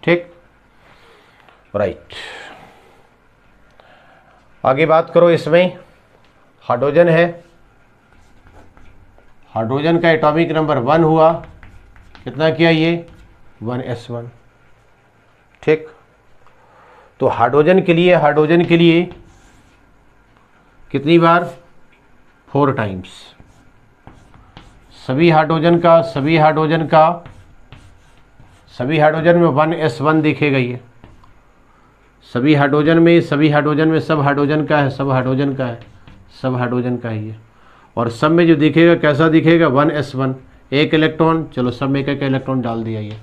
ठीक, राइट। आगे बात करो, इसमें हाइड्रोजन है, हाइड्रोजन का एटॉमिक नंबर 1 हुआ, कितना किया ये, 1s1, ठीक। तो हाइड्रोजन के लिए कितनी बार, 4 टाइम्स। सभी हाइड्रोजन में 1s1 दिखेगा ये, सभी हाइड्रोजन में सब हाइड्रोजन का है ये, और सब में जो दिखेगा कैसा दिखेगा, 1s1, 1 इलेक्ट्रॉन, चलो सब में 1 इलेक्ट्रॉन डाल दिया, ये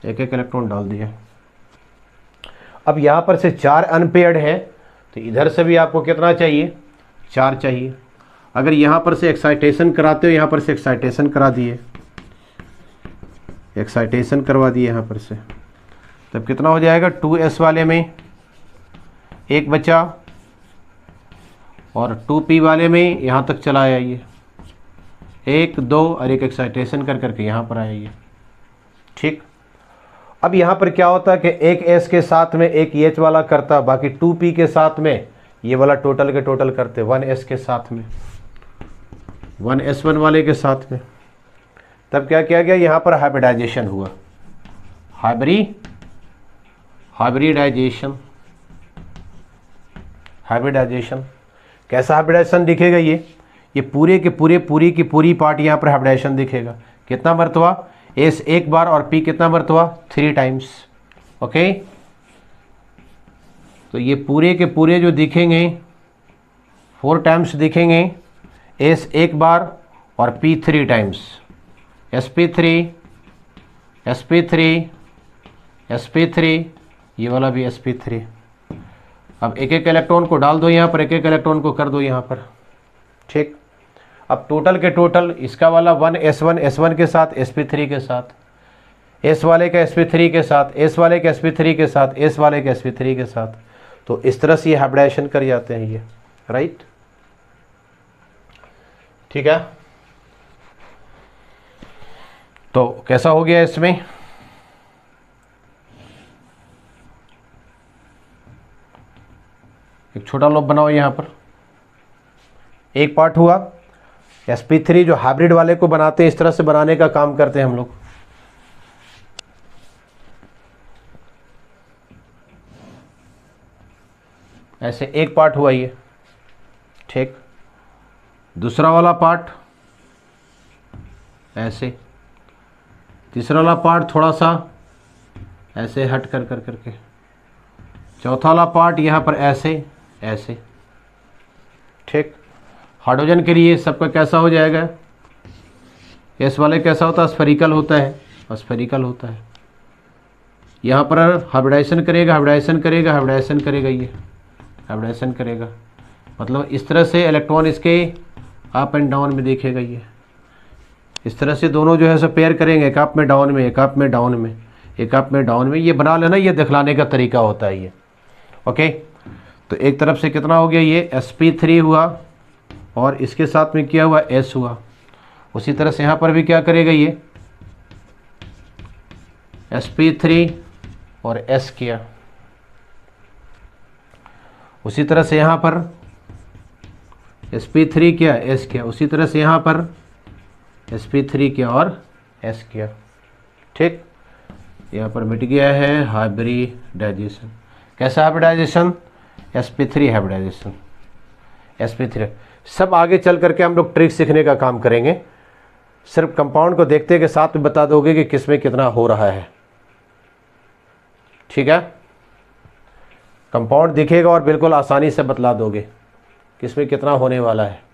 1 इलेक्ट्रॉन डाल दिया। अब यहाँ पर से 4 अनपेयर्ड है, तो इधर से भी आपको कितना चाहिए, 4 चाहिए। अगर यहाँ पर से एक्साइटेशन कराते हो, यहाँ पर से एक्साइटेशन करा दिए, एक्साइटेशन करवा दिए यहाँ पर से, तब कितना हो जाएगा, 2s वाले में 1 बचा, और 2p वाले में यहाँ तक चला आया ये 1 2 और 1 एक्साइटेशन कर करके यहाँ पर आया ये, ठीक। अब यहाँ पर क्या होता है कि एक s के साथ में एक h वाला करता, बाकी 2p के साथ में ये वाला टोटल के टोटल करते, 1s के साथ में, 1s1 वाले के साथ में। तब क्या किया गया, यहाँ पर हाइब्रिडाइजेशन हुआ, हाइब्रिडाइजेशन। कैसा हाइब्रिडाइजेशन दिखेगा, ये पूरे के पूरी की पूरी पार्ट यहाँ पर हाइब्रिडाइजेशन दिखेगा। कितना मरतबा, S 1 बार और P कितना मरतबा, 3 टाइम्स, ओके। तो ये पूरे के पूरे जो दिखेंगे 4 टाइम्स दिखेंगे, S 1 बार और P 3 टाइम्स, sp3 sp3, ये वाला भी sp3। अब 1 इलेक्ट्रॉन को डाल दो यहाँ पर, 1 इलेक्ट्रॉन को कर दो यहाँ पर, ठीक। अब टोटल के टोटल इसका वाला 1s1 के साथ, sp3 के साथ, s वाले के sp3 के साथ, s वाले के sp3 के साथ, s वाले के sp3 के साथ। तो इस तरह से ये हाइब्रिडाइजेशन कर जाते हैं ये, राइट, ठीक है। तो कैसा हो गया इसमें, एक छोटा लोब बनाओ यहाँ पर, एक पार्ट हुआ sp3 जो हाइब्रिड वाले को बनाते हैं, इस तरह से बनाने का काम करते हैं हम लोग। ऐसे एक पार्ट हुआ ये, ठीक। दूसरा वाला पार्ट ऐसे, तीसरा वाला पार्ट थोड़ा सा ऐसे हट कर करके, चौथा वाला पार्ट यहाँ पर ऐसे ऐसे, ठीक। हाइड्रोजन के लिए सबका कैसा हो जाएगा, एस वाले कैसा होता है, स्फेरिकल होता है, और स्फेरिकल होता है। यहाँ पर हाइब्रिडाइजेशन करेगा, ये हाइब्रिडाइजेशन करेगा, मतलब इस तरह से इलेक्ट्रॉन इसके अप एंड डाउन में देखेगा, ये इस तरह से दोनों जो है सो पेयर करेंगे, एक अप में डाउन में, एक अप में डाउन में, एक अप में डाउन में। ये बना लेना, ये दिखलाने का तरीका होता है ये। ओके, तो एक तरफ से कितना हो गया, ये sp3 हुआ और इसके साथ में क्या हुआ, s हुआ। उसी तरह से यहाँ पर भी क्या करेगा, ये sp3 और s किया। उसी तरह से यहाँ पर sp3 किया, s किया। उसी तरह से यहाँ पर sp3 किया और s किया। ठीक, यहाँ पर मिट गया है हाइब्रिडाइजेशन। कैसा हाइब्रिडाइजेशन, sp3 हाइब्रिडाइजेशन, sp3। सब आगे चल करके हम लोग ट्रिक सीखने का काम करेंगे। सिर्फ कंपाउंड को देखते के साथ में बता दोगे कि किस में कितना हो रहा है। ठीक है, कंपाउंड दिखेगा और बिल्कुल आसानी से बतला दोगे किस में कितना होने वाला है।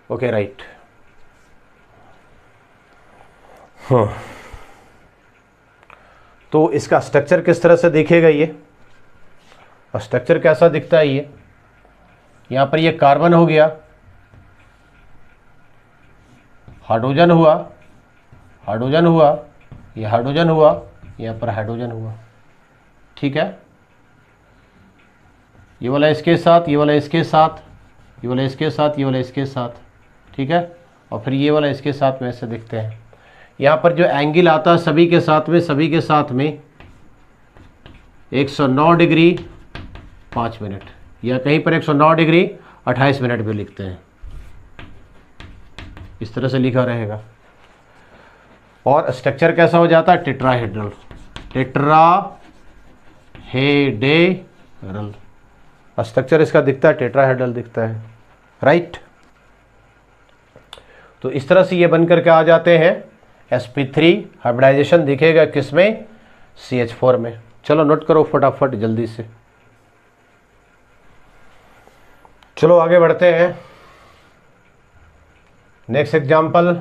Okay, right. हाँ, तो इसका स्ट्रक्चर किस तरह से दिखेगा, ये स्ट्रक्चर कैसा दिखता है, ये यहाँ पर ये कार्बन हो गया, हाइड्रोजन हुआ, हाइड्रोजन हुआ, ये हाइड्रोजन हुआ, यहाँ पर हाइड्रोजन हुआ। ठीक है, ये वाला इसके साथ, ये वाला इसके साथ, ये वाला इसके साथ, ये वाला इसके साथ। ठीक है, और फिर ये वाला इसके साथ में ऐसे दिखते हैं। यहाँ पर जो एंगल आता है सभी के साथ में, सभी के साथ में 109 डिग्री 5 मिनट, या कहीं पर 109 डिग्री 28 मिनट भी लिखते हैं। इस तरह से लिखा रहेगा। और स्ट्रक्चर कैसा हो जाता है, टेट्राहेड्रल, टेट्राहेड्रल स्ट्रक्चर इसका दिखता है, टेट्राहेड्रल दिखता है। राइट, तो इस तरह से ये बन करके आ जाते हैं। sp3 हाइब्रिडाइजेशन दिखेगा किसमें, CH4 में। चलो नोट करो फटाफट जल्दी से। चलो आगे बढ़ते हैं। नेक्स्ट एग्जाम्पल,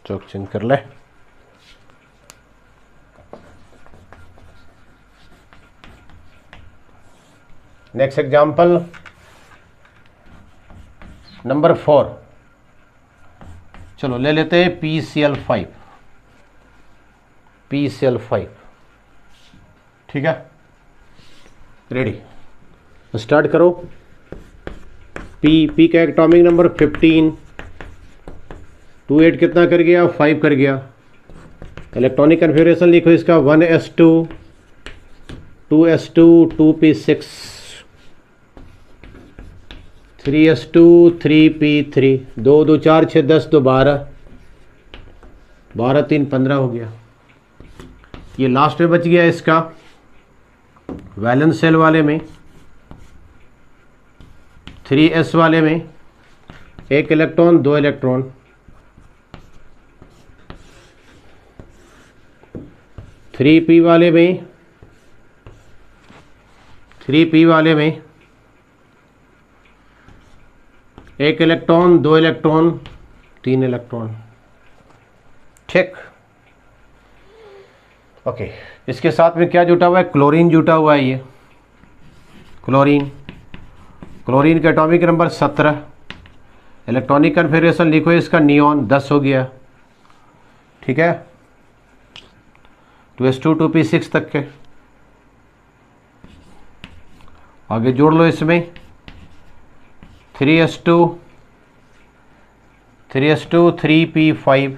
चौक चेंज कर ले। Next example number 4। चलो ले लेते हैं PCl5, PCl5। ठीक है, रेडी, स्टार्ट करो। P का एटॉमिक नंबर 15, 28 कितना कर गया, 5 कर गया। इलेक्ट्रॉनिक कन्फिगरेशन लिखो इसका 1s2, 2s2, 2p6, 3s2, 3p3, 2 2 4 6 10 2 12, 12 3 15 हो गया। ये लास्ट में बच गया इसका वैलेंस सेल वाले में, 3s वाले में 1 इलेक्ट्रॉन 2 इलेक्ट्रॉन, 3p वाले में, 3p वाले में 1 इलेक्ट्रॉन 2 इलेक्ट्रॉन 3 इलेक्ट्रॉन। ठीक, ओके। इसके साथ में क्या जुटा हुआ है, क्लोरीन जुटा हुआ है। ये क्लोरीन, क्लोरीन का एटॉमिक नंबर 17, इलेक्ट्रॉनिक कन्फिगरेशन लिखो इसका नियॉन 10 हो गया। ठीक है, 2s2 2p6 तक के। आगे जोड़ लो इसमें 3s2 3p5,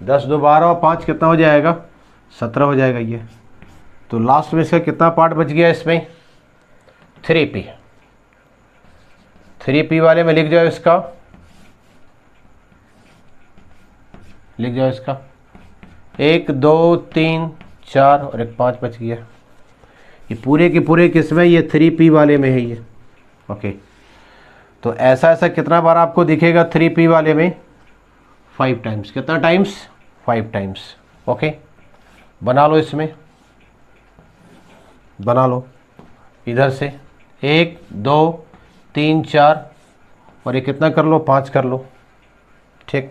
10 2 12 और 5 कितना हो जाएगा, 17 हो जाएगा ये। तो लास्ट में इसका कितना पार्ट बच गया इसमें, 3p। 3p वाले में लिख जाओ इसका, लिख जाओ इसका 1 2 3 4 और एक 5 बच गया। ये पूरे के पूरे किसमें, ये 3p वाले में है ये। ओके, तो ऐसा ऐसा कितना बार आपको दिखेगा 3p वाले में, 5 टाइम्स। कितना टाइम्स, 5 टाइम्स। ओके, बना लो इसमें, बना लो इधर से 1 2 3 4 और ये कितना कर लो, 5 कर लो। ठीक,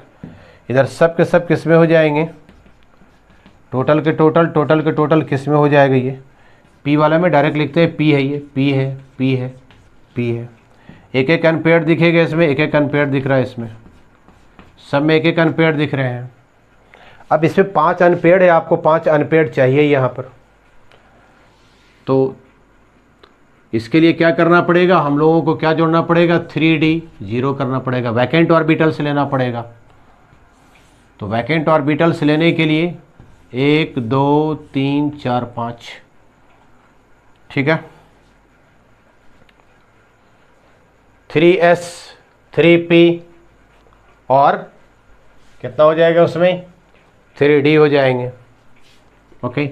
इधर सब के सब किस में हो जाएंगे, टोटल के टोटल किस में हो जाएगा ये, पी वाला में डायरेक्ट लिखते हैं, पी है ये, पी है, पी है, पी है। एक एक अनपेयर्ड दिखेगा इसमें, एक एक अनपेयर्ड दिख रहा है इसमें, सब में एक एक अनपेयर्ड दिख रहे हैं। अब इसमें 5 अनपेयर्ड है, आपको 5 अनपेयर्ड चाहिए यहाँ पर, तो इसके लिए क्या करना पड़ेगा, हम लोगों को क्या जोड़ना पड़ेगा, 3d 0 करना पड़ेगा, वैकेंट ऑर्बिटल से लेना पड़ेगा। तो वैकेंट ऑर्बिटल से लेने के लिए 1 2 3 4 5, ठीक है, 3s 3p और कितना हो जाएगा उसमें, 3d हो जाएंगे। ओके,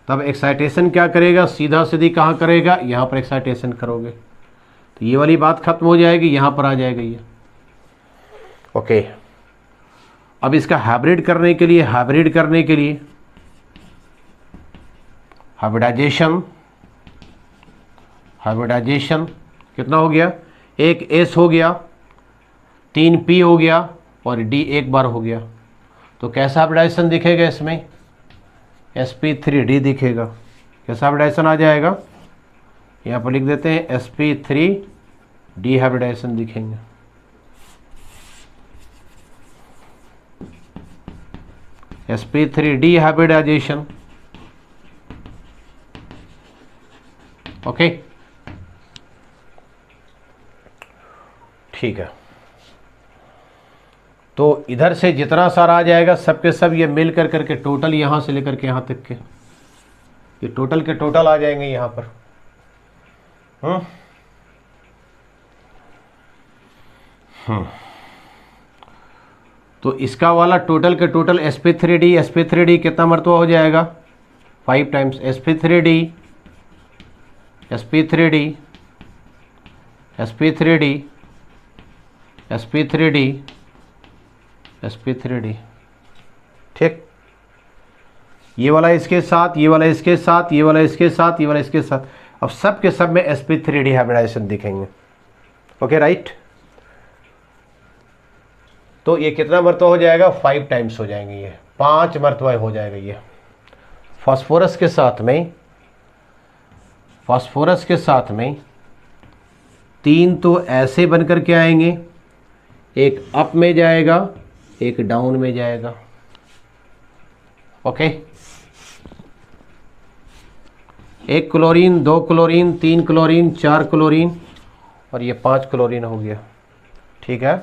तब एक्साइटेशन क्या करेगा, सीधा सीधी कहाँ करेगा, यहाँ पर एक्साइटेशन करोगे तो ये वाली बात खत्म हो जाएगी, यहाँ पर आ जाएगा ये। ओके, अब इसका हाइब्रिड करने के लिए हाइब्रिडाइजेशन कितना हो गया, एक S हो गया, 3 P हो गया और D एक बार हो गया। तो कैसा हाइब्रिडाइजेशन दिखेगा इसमें, sp3d दिखेगा। कैसा हाइब्रिडाइजेशन आ जाएगा, यहाँ पर लिख देते हैं sp3d हाइब्रिडाइजेशन दिखेंगे। sp3d hybridisation. ओके, ठीक है, तो इधर से जितना सारा आ जाएगा सब के सब ये मिल कर करके टोटल यहाँ से लेकर के यहाँ तक के ये टोटल के टोटल आ जाएंगे यहाँ पर। तो इसका वाला टोटल के टोटल sp3d कितना मरतबा हो जाएगा, 5 times sp3d sp3d sp3d sp3d sp3d, ठीक। ये वाला इसके साथ, ये वाला इसके साथ, ये वाला इसके साथ, ये वाला इसके साथ, अब सब के सब में sp3d हाइब्रिडाइजेशन दिखेंगे। Okay, right. तो ये कितना मरतबा हो जाएगा, 5 टाइम्स हो जाएंगे, ये 5 मरतबा हो जाएगा ये। फास्फोरस के साथ में 3 तो ऐसे बन कर के आएंगे, एक अप में जाएगा, एक डाउन में जाएगा। Okay, 1 chlorine, 2 chlorine, 3 chlorine, 4 chlorine और ये 5 क्लोरीन हो गया, ठीक है।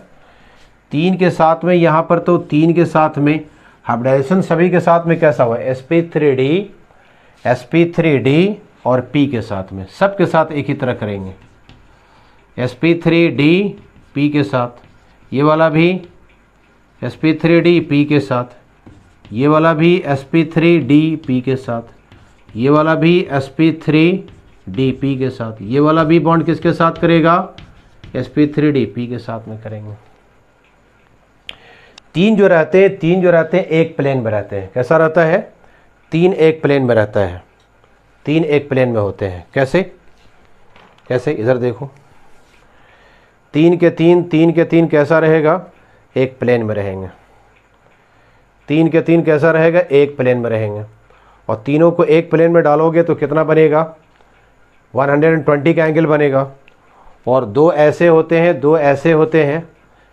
3 के साथ में यहाँ पर, तो 3 के साथ में हाइब्रिडाइजेशन सभी के साथ में कैसा हुआ, sp3d और p के साथ में, सब के साथ एक ही तरह करेंगे। sp3d p के साथ, ये वाला भी sp3d p के साथ, ये वाला भी sp3d p के साथ, ये वाला भी sp3d p के साथ, ये वाला भी बॉन्ड किसके साथ करेगा, sp3d p के साथ में करेंगे। 3 जो रहते हैं एक प्लेन में रहते हैं। कैसा रहता है, 3 एक प्लेन में रहता है, 3 एक प्लेन में होते हैं। कैसे इधर देखो, 3 के 3 कैसा रहेगा, एक प्लेन में रहेंगे। 3 के 3 कैसा रहेगा, एक प्लेन में रहेंगे। और तीनों को एक प्लेन में डालोगे तो कितना बनेगा, 120 का एंगल बनेगा। और 2 ऐसे होते हैं, 2 ऐसे होते हैं,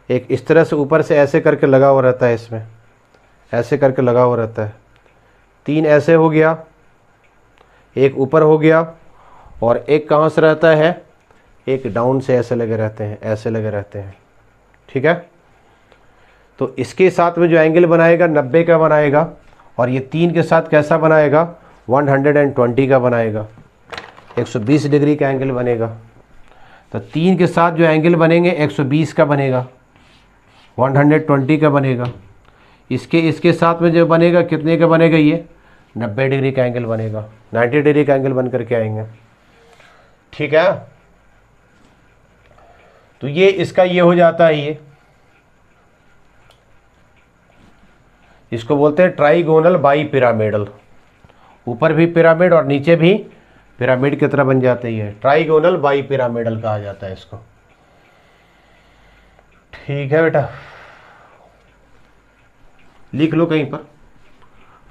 एक इस तरह से ऊपर से ऐसे करके लगा हुआ रहता है, इसमें ऐसे करके लगा हुआ रहता है। 3 ऐसे हो गया, एक ऊपर हो गया, और एक कहाँ से रहता है, एक डाउन से ऐसे लगे रहते हैं, ऐसे लगे रहते हैं, ठीक है। तो इसके साथ में जो एंगल बनाएगा 90 का बनाएगा, और ये 3 के साथ कैसा बनाएगा, 120 का बनाएगा, 120 डिग्री का एंगल बनेगा। तो 3 के साथ जो एंगल बनेंगे 120 का बनेगा, 120 का बनेगा। इसके साथ में जो बनेगा कितने का बनेगा, ये 90 डिग्री का एंगल बनेगा, 90 डिग्री का एंगल बन करके आएंगे, ठीक है। तो ये इसका ये हो जाता है, ये इसको बोलते हैं ट्राइगोनल बाई पिरामिडल। ऊपर भी पिरामिड और नीचे भी पिरामिड की तरह बन जाते हैं, ट्राइगोनल बाई पिरामिडल कहा जाता है इसको, ठीक है बेटा। लिख लो कहीं पर,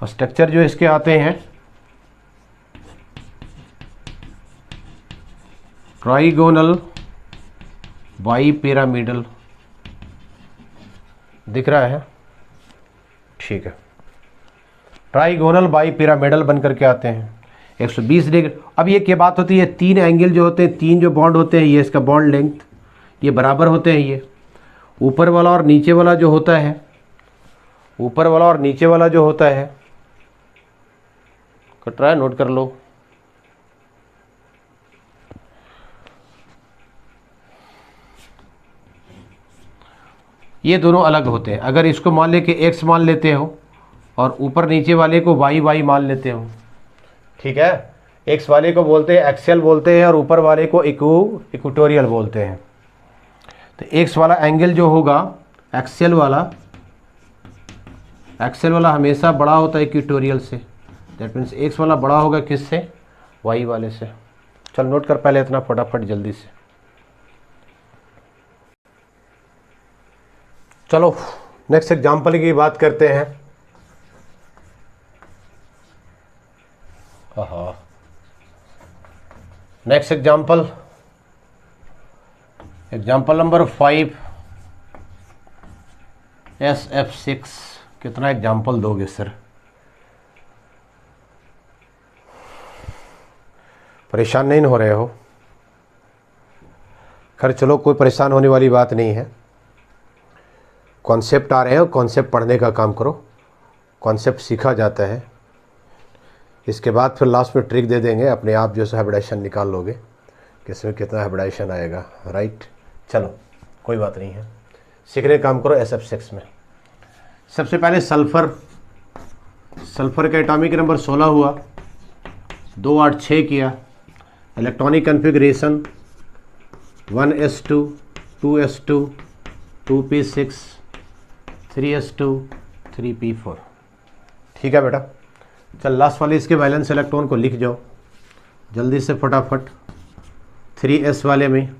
और स्ट्रक्चर जो इसके आते हैं ट्राइगोनल बाई पिरामिडल, दिख रहा है? ठीक है, ट्राइगोनल बाई पिरामिडल बन करके आते हैं 120 डिग्री। अब ये क्या बात होती है, तीन एंगल जो होते हैं, तीन जो बॉन्ड होते हैं, ये इसका बॉन्ड लेंथ ये बराबर होते हैं। ये ऊपर वाला और नीचे वाला जो होता है, ऊपर वाला और नीचे वाला जो होता है, कट रहा है, नोट कर लो। ये दोनों अलग होते हैं। अगर इसको मान ले कि x मान लेते हो और ऊपर नीचे वाले को y मान लेते हो, ठीक है, x वाले को बोलते हैं एक्सियल बोलते हैं और ऊपर वाले को इक्वेटोरियल बोलते हैं। तो x वाला एंगल जो होगा एक्सियल वाला हमेशा बड़ा होता है इक्वेटोरियल से। दैट मीन्स x वाला बड़ा होगा किससे, y वाले से। चल नोट कर पहले इतना फटाफट जल्दी से। चलो नेक्स्ट एग्जाम्पल की बात करते हैं। Next example number 5 SF6। कितना एग्जाम्पल दोगे सर? परेशान नहीं हो रहे हो? खैर चलो, कोई परेशान होने वाली बात नहीं है। कॉन्सेप्ट आ रहे हैं, कॉन्सेप्ट पढ़ने का काम करो, कॉन्सेप्ट सीखा जाता है। इसके बाद फिर लास्ट में ट्रिक दे देंगे, अपने आप जो है हाइब्रिडाइजेशन निकाल लोगे कि इसमें कितना हाइब्रिडाइजेशन आएगा। राइट, चलो कोई बात नहीं है, सीखने का काम करो। SF6 में सबसे पहले सल्फर का एटॉमिक नंबर 16 हुआ, 2 8 6 किया। Electronic configuration 1s2 2s2 2p6 3s2 3p4। ठीक है बेटा, चल लास्ट वाले इसके वैलेंस इलेक्ट्रॉन को लिख जाओ जल्दी से फटाफट। 3s वाले में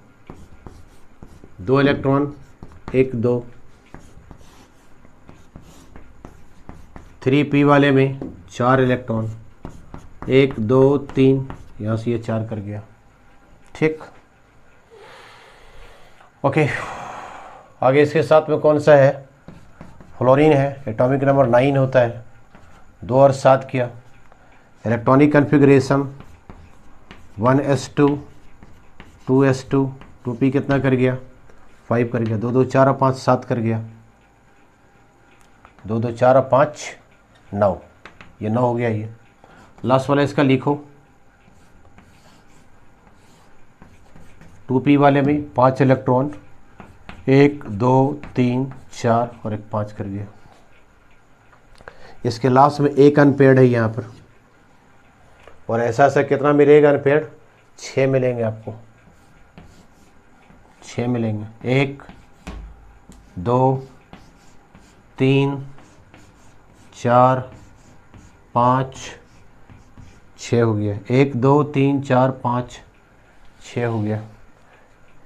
2 इलेक्ट्रॉन 1 2, 3p वाले में 4 इलेक्ट्रॉन 1 2 3, यहाँ से ये 4 कर गया। ठीक, ओके। आगे इसके साथ में कौन सा है, फ्लोरीन है, एटॉमिक नंबर 9 होता है, 2 और 7 किया। Electronic configuration 1s2 2s2 2p कितना कर गया, 5 कर गया। 2 2 4 और 5 7 कर गया। 2 2 4 और 5 9, ये 9 हो गया। ये लास्ट वाला इसका लिखो। 2p वाले में 5 इलेक्ट्रॉन 1 2 3 4 और 1 5 कर गया। इसके लास्ट में एक अनपेयर्ड है यहाँ पर, और ऐसा कितना मिलेगा अनपेयर्ड, 6 मिलेंगे आपको, 6 मिलेंगे। 1 2 3 4 5 6 हो गया। 1 2 3 4 5 6 हो गया।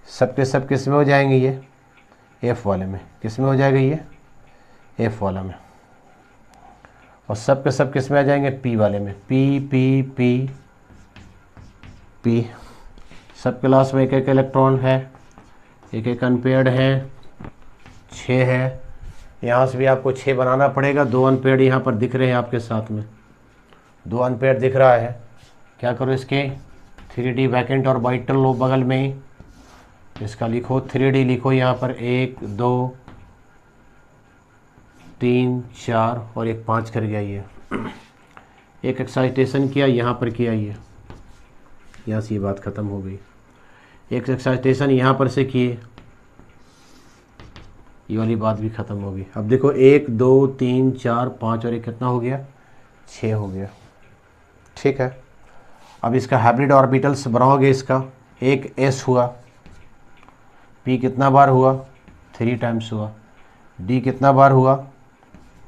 सब के सब किस में हो जाएंगे, ये F वाले में। किस में हो जाएगा, ये F वाला में। और सब के सब किस में आ जाएंगे, P वाले में। P P P P। सब के लास्ट में एक एक इलेक्ट्रॉन है, एक एक अनपेयर्ड है, 6 है। यहाँ से भी आपको 6 बनाना पड़ेगा। 2 अनपेयर्ड यहाँ पर दिख रहे हैं आपके साथ में, 2 अनपेयर्ड दिख रहा है। क्या करो, इसके 3D वैकेंट और वाइटल लो बगल में, इसका लिखो 3D लिखो यहाँ पर। 1 2 3 4 और 1 5 कर गया। ये एक एक्साइटेशन किया यहाँ पर किया, ये यहाँ से ये बात ख़त्म हो गई। एक एक्साइटेशन यहाँ पर से किए, ये वाली बात भी ख़त्म हो गई। अब देखो 1 2 3 4 5 और 1 कितना हो गया, 6 हो गया। ठीक है, अब इसका हाइब्रिड ऑर्बिटल्स बनाओगे। इसका एक S हुआ, P कितना बार हुआ, 3 टाइम्स हुआ। D कितना बार हुआ,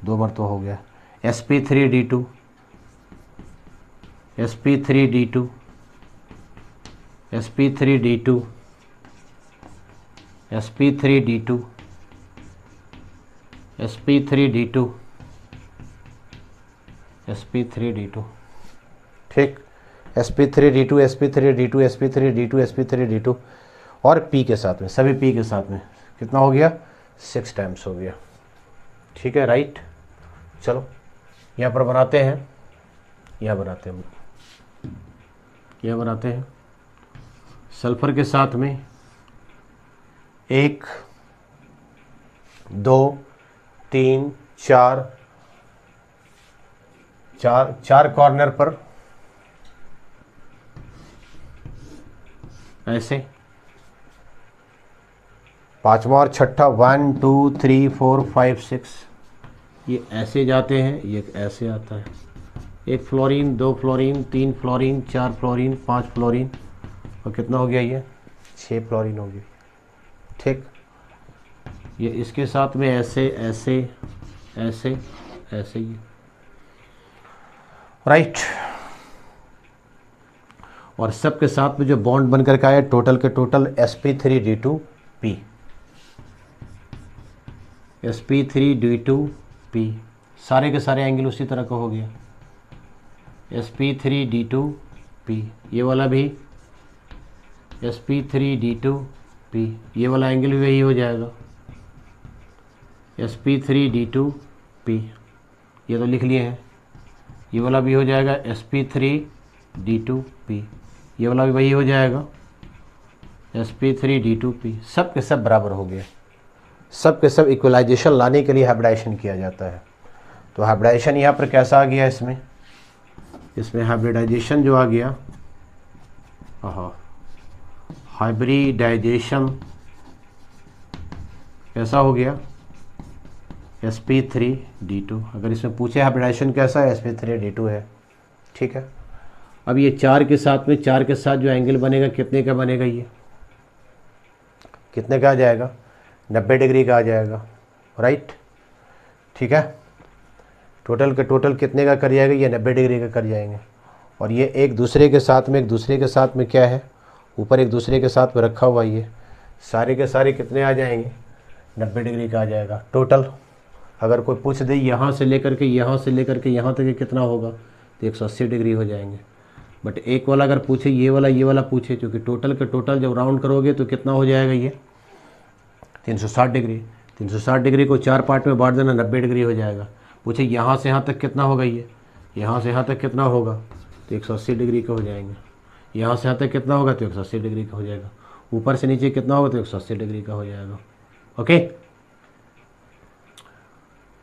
2 बार तो हो गया। sp3d2 sp3d2 sp3d2 sp3d2 sp3d2 sp3d2, ठीक, sp3d2 sp3d2 sp3d2 sp3d2 और p के साथ में, सभी p के साथ में कितना हो गया, 6 टाइम्स हो गया, ठीक है, राइट। चलो यहाँ पर बनाते हैं, यहाँ बनाते हैं सल्फर के साथ में 1 2 3 4 कॉर्नर पर ऐसे, पांचवा और छठा 1 2 3 4 5 6 ये ऐसे जाते हैं, ये ऐसे आता है, 1 fluorine 2 fluorine 3 fluorine 4 fluorine 5 fluorine और कितना हो गया, ये 6 फ्लोरीन हो गई, ठीक। ये इसके साथ में ऐसे ऐसे ऐसे ऐसे ही, राइट। और सब के साथ में जो बॉन्ड बनकर के आया टोटल के टोटल sp3d2p, sp3d2p, सारे के सारे एंगल उसी तरह का हो गया, sp3d2p, ये वाला भी sp3d2p, ये वाला एंगल भी वही हो जाएगा sp3d2p, ये तो लिख लिए हैं, ये वाला भी हो जाएगा sp3d2p, ये वाला भी वही हो जाएगा sp3d2p, सब के सब बराबर हो गए, सब के सब इक्वलाइजेशन लाने के लिए हाइब्रिडाइजेशन किया जाता है। तो हाइब्रिडाइजेशन यहाँ पर कैसा आ गया, इसमें हाइब्रिडाइजेशन जो आ गया, हाइब्रिडाइजेशन कैसा हो गया, sp3d2, अगर इसमें पूछे हाइब्रिडाइजेशन कैसा है, sp3d2 है, ठीक है। अब ये 4 के साथ में, 4 के साथ जो एंगल बनेगा कितने का बनेगा, ये कितने का आ जाएगा, 90 डिग्री का आ जाएगा, राइट, ठीक है। टोटल के टोटल कितने का कर जाएगा, ये 90 डिग्री का कर जाएंगे। और ये एक दूसरे के साथ में क्या है, ऊपर एक दूसरे के साथ में रखा हुआ, ये सारे के सारे कितने आ जाएंगे, 90 डिग्री का आ जाएगा टोटल। अगर कोई पूछ दे यहाँ से लेकर के यहाँ तक कितना होगा, तो 180 डिग्री हो जाएंगे। बट एक वाला अगर पूछे ये वाला पूछे, क्योंकि टोटल के टोटल जब राउंड करोगे तो कितना हो जाएगा, ये 360 डिग्री। 360 डिग्री को 4 पार्ट में बांट देना, 90 डिग्री हो जाएगा। पूछे यहाँ से यहाँ तक कितना होगा, ये यहाँ से यहाँ तक कितना होगा, तो 180 डिग्री का हो जाएंगे। यहाँ से यहाँ तक कितना होगा, तो 180 डिग्री का हो जाएगा। ऊपर से नीचे कितना होगा, तो 180 डिग्री का हो जाएगा। ओके,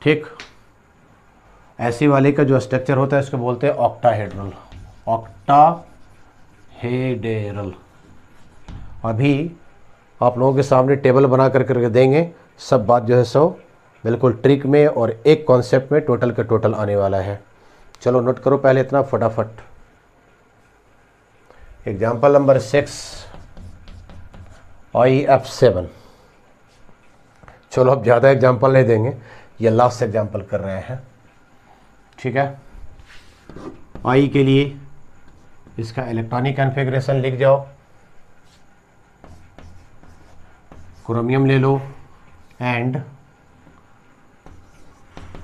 ठीक। ऐसी वाले का जो स्ट्रक्चर होता है इसको बोलते हैं ऑक्टाहेड्रल, ऑक्टाहेड्रल। अभी आप लोगों के सामने टेबल बना करके देंगे, सब बात जो है सो बिल्कुल ट्रिक में और एक कॉन्सेप्ट में टोटल का टोटल आने वाला है। चलो नोट करो पहले इतना फटाफट। Example number 6 IF7। चलो अब ज़्यादा एग्जाम्पल नहीं देंगे, ये लास्ट एग्जाम्पल कर रहे हैं, ठीक है। आई के लिए इसका इलेक्ट्रॉनिक कॉन्फ़िगरेशन लिख जाओ। क्रोमियम ले लो and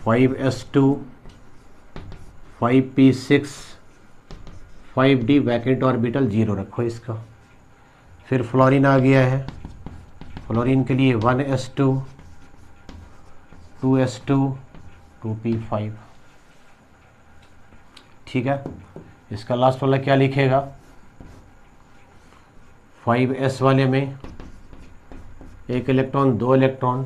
5s2 5p6 5d vacant orbital 0 रखो इसका। फिर फ्लोरीन आ गया है, फ्लोरीन के लिए 1s2 2s2 2p5, ठीक है। इसका लास्ट वाला क्या लिखेगा, 5s वाले में 1 इलेक्ट्रॉन 2 इलेक्ट्रॉन,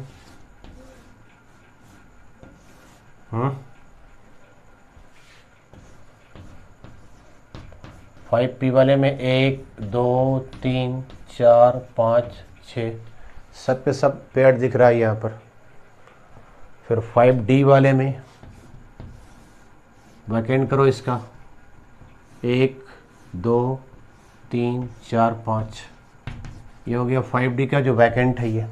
5p वाले में 1 2 3 4 5 6, सब पे सब पेयर दिख रहा है यहाँ पर। फिर 5d वाले में वैकेंट करो इसका 1 2 3 4 5, ये हो गया 5d का जो वैकेंट है ये।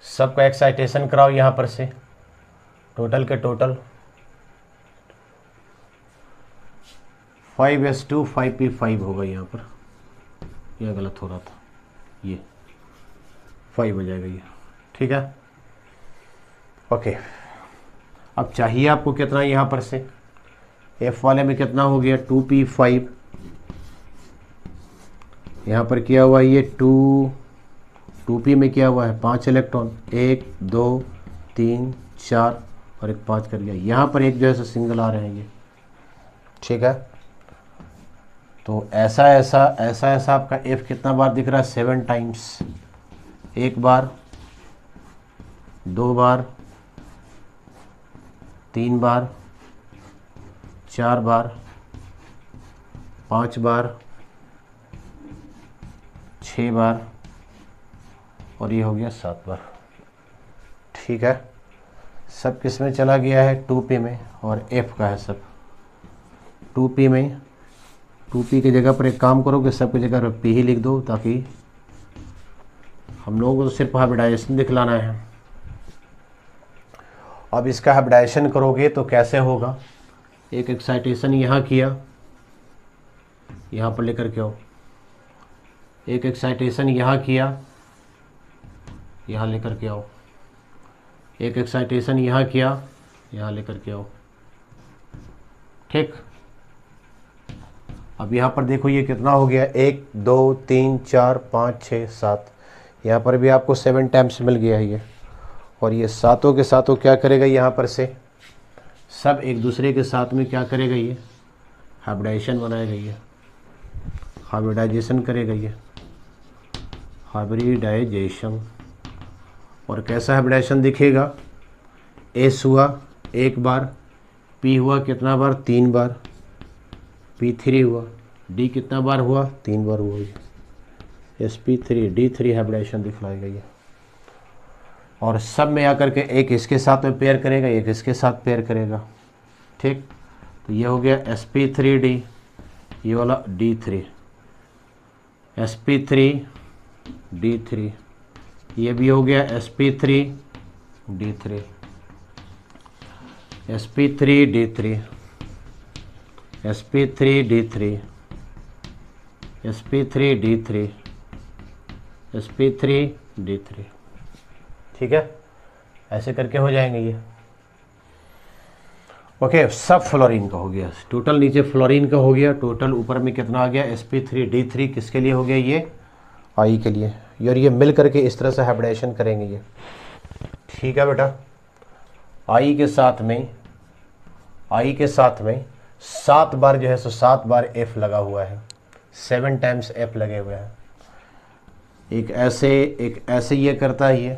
सबका एक्साइटेशन कराओ यहाँ पर से, टोटल के टोटल 5s2 5p5 होगा यहाँ पर, यह गलत हो रहा था, ये 5 हो जाएगा ये, ठीक है। ओके, अब चाहिए आपको कितना यहाँ पर से, F वाले में कितना हो गया 2p5, यहाँ पर किया हुआ ये 2p में किया हुआ है 5 इलेक्ट्रॉन, 1 2 3 4 और एक 5 कर गया, यहाँ पर एक जो है सिंगल आ रहे हैं ये, ठीक है। तो ऐसा ऐसा ऐसा ऐसा आपका F कितना बार दिख रहा है 7 टाइम्स, 1 बार 2 बार 3 बार 4 बार 5 बार 6 बार और ये हो गया 7 बार, ठीक है। सब किस में चला गया है 2p में, और F का है सब 2p में। 2p की जगह पर एक काम करोगे, सबकी जगह पर p ही लिख दो, ताकि हम लोगों को तो सिर्फ हाइब्रिडाइजेशन दिखलाना है। अब इसका हाइब्रिडाइजेशन करोगे तो कैसे होगा, एक एक्साइटेशन यहाँ किया, यहाँ पर लेकर के आओ, एक एक्साइटेशन यहाँ किया, यहाँ लेकर के आओ, एक एक्साइटेशन यहाँ किया, यहाँ लेकर के आओ, ठीक। अब यहाँ पर देखो ये कितना हो गया, 1 2 3 4 5 6 7, यहाँ पर भी आपको 7 टाइम्स मिल गया है ये, और ये सातों के सातों क्या करेगा, यहाँ पर से सब एक दूसरे के साथ में क्या करेगा, ये हाइब्रिडाइजेशन बनाएगा, ये हाइब्रिडाइजेशन करेगा, ये हाइब्रिडाइजेशन। और कैसा हाइब्रिडाइजेशन दिखेगा, S हुआ 1 बार, P हुआ कितना बार 3 बार, P3 हुआ, D कितना बार हुआ 3 बार हुआ, ये sp3 D3 हाइब्रिडाइजेशन दिखलाएगा ये। और सब में आकर के एक इसके साथ में पेयर करेगा, एक इसके साथ पेयर करेगा, ठीक। तो ये हो गया sp3d, ये वाला d3, sp3d3, ये भी हो गया sp3d3, sp3d3, sp3d3, sp3d3, sp3d3, ठीक है। ऐसे करके हो जाएंगे ये, ओके। सब फ्लोरीन का हो गया, टोटल नीचे फ्लोरीन का हो गया, टोटल ऊपर में कितना आ गया sp3d3, किसके लिए हो गया ये, आई के लिए। और ये मिल करके इस तरह से हाइब्रिडाइजेशन करेंगे ये, ठीक है बेटा। आई के साथ में 7 बार जो है सो 7 बार F लगा हुआ है, 7 टाइम्स F लगे हुए हैं। एक ऐसे ये करता है ये,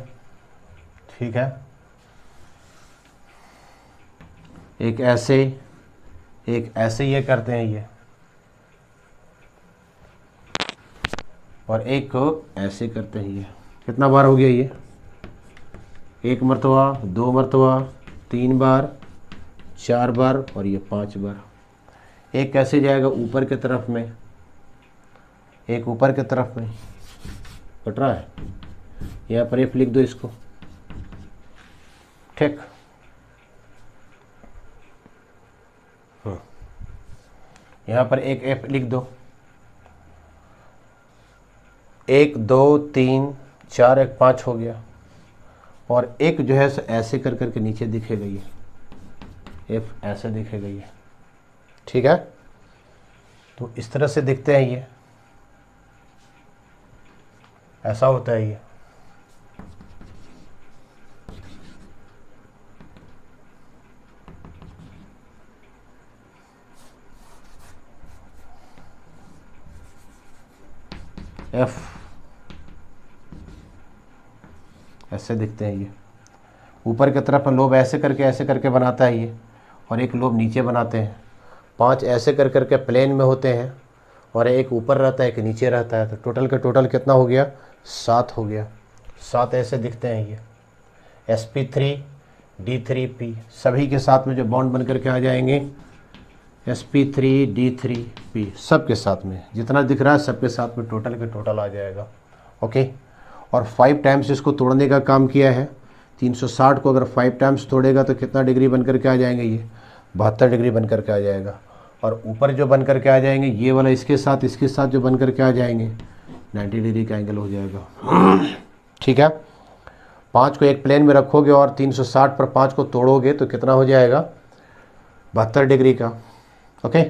ठीक है। एक ऐसे ये करते हैं ये, और एक को ऐसे करते हैं ये। कितना बार हो गया ये, 1 मरतबा 2 मरतबा 3 बार 4 बार और ये 5 बार। एक कैसे जाएगा ऊपर की तरफ में, एक ऊपर की तरफ में कट रहा है, यहाँ पर F लिख दो इसको, ठीक। यहाँ पर एक F लिख दो, 1 2 3 4 1 5 हो गया, और एक जो है ऐसे कर करके नीचे दिखेगा ये, F ऐसे दिखेगा ये, ठीक है। तो इस तरह से दिखते हैं ये, ऐसा होता है ये। F ऐसे दिखते हैं ये, ऊपर की तरफ लोब ऐसे करके बनाता है ये, और एक लोब नीचे बनाते हैं। 5 ऐसे कर करके प्लेन में होते हैं, और एक ऊपर रहता है एक नीचे रहता है। तो टोटल का टोटल कितना हो गया, 7 हो गया। 7 ऐसे दिखते हैं ये, sp3d3p, सभी के साथ में जो बॉन्ड बन करके आ जाएंगे sp3d3p, सब के साथ में जितना दिख रहा है सबके साथ में टोटल का टोटल आ जाएगा, ओके। और 5 टाइम्स इसको तोड़ने का काम किया है। 360 को अगर 5 टाइम्स तोड़ेगा तो कितना डिग्री बन करके आ जाएंगे ये, 72 डिग्री बन करके आ जाएगा। और ऊपर जो बन करके आ जाएंगे ये वाला इसके साथ जो बन करके आ जाएंगे 90 डिग्री का एंगल हो जाएगा, ठीक है। 5 को एक प्लेन में रखोगे और 360 पर 5 को तोड़ोगे तो कितना हो जाएगा, 72 डिग्री का। ओके,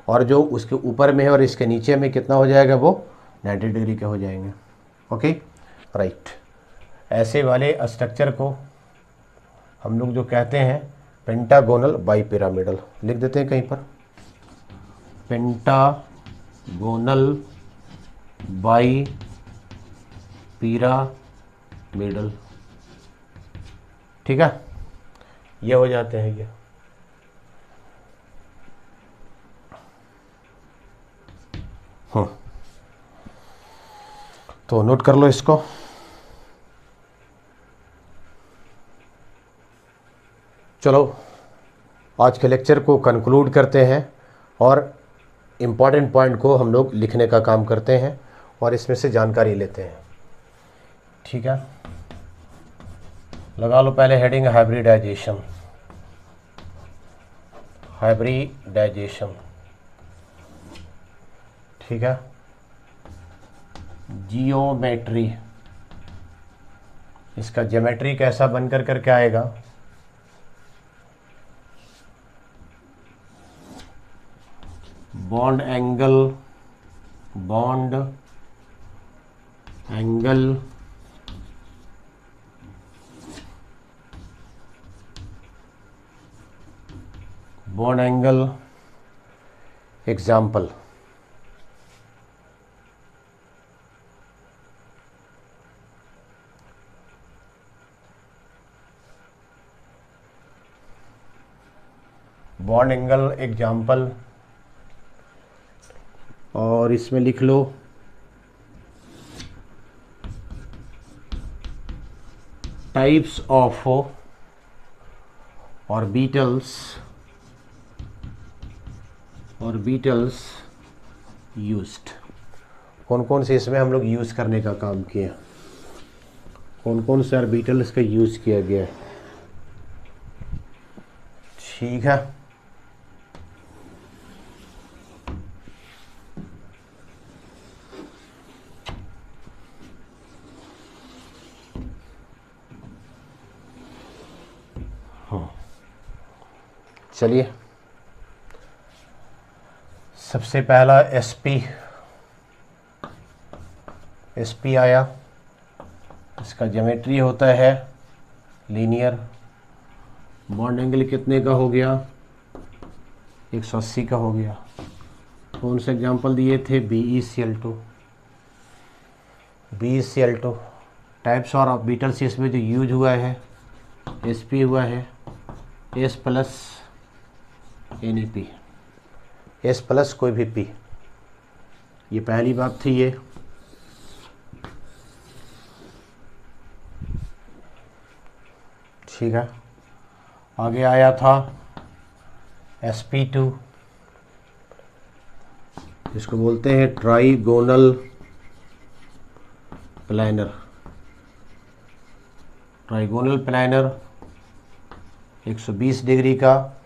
और जो उसके ऊपर में है और इसके नीचे में कितना हो जाएगा, वो 90 डिग्री के हो जाएंगे। Okay, right. ऐसे वाले स्ट्रक्चर को हम लोग जो कहते हैं पेंटागोनल बाई पिरामिडल, लिख देते हैं कहीं पर, पेंटागोनल बाई पिरामिडल। ठीक है, ये हो जाते हैं ये। तो नोट कर लो इसको। चलो आज के लेक्चर को कंक्लूड करते हैं और इम्पॉर्टेंट पॉइंट को हम लोग लिखने का काम करते हैं और इसमें से जानकारी लेते हैं। ठीक है, लगा लो पहले हेडिंग हाइब्रिडाइजेशन। हाइब्रिडाइजेशन, ठीक है। जियोमेट्री, इसका ज्योमेट्री कैसा बनकर करके आएगा, bond angle, bond angle bond angle example. Bond angle example, और इसमें लिख लो टाइप्स ऑफ ऑर्बिटल्स यूज्ड। कौन कौन से इसमें हम लोग यूज़ करने का काम किया, कौन कौन से ऑर्बिटल्स का यूज़ किया गया। ठीक है, चलिए सबसे पहला एसपी आया। इसका ज्योमेट्री होता है लीनियर। बॉन्ड एंगल कितने का हो गया, 180 का हो गया। कौन से एग्जांपल दिए थे, BeCl2। टाइप्स और ऑर्बिटल्स इसमें जो यूज हुआ है, sp हुआ है s plus NeP, s plus कोई भी p। ये पहली बात थी ये। ठीक है, आगे आया था sp2, जिसको बोलते हैं ट्राइगोनल प्लानर। 120 डिग्री का,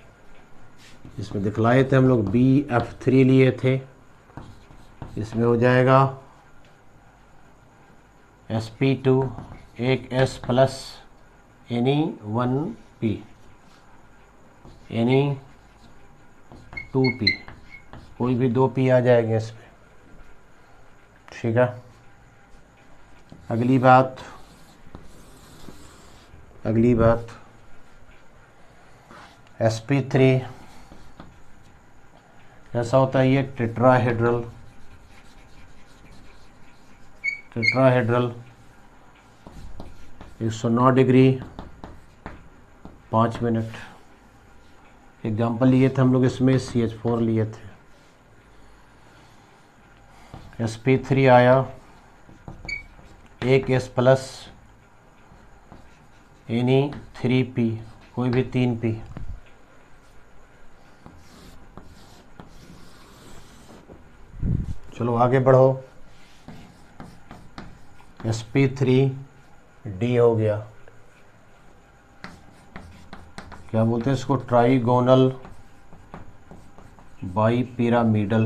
इसमें दिखलाए थे हम लोग BF3 लिए थे। इसमें हो जाएगा sp2 एक s प्लस Ne1p Ne2p, कोई भी 2p आ जाएंगे इसमें। ठीक है, अगली बात sp3 कैसा होता है, ये टेट्राहेड्रल 109 डिग्री 5 मिनट। एग्जाम्पल लिए थे हम लोग इसमें CH4 लिए थे। sp3 आया एक s प्लस Ne3p, कोई भी 3p। चलो आगे बढ़ो, sp3d हो गया। क्या बोलते हैं इसको, ट्राइगोनल बाई पिरामिडल।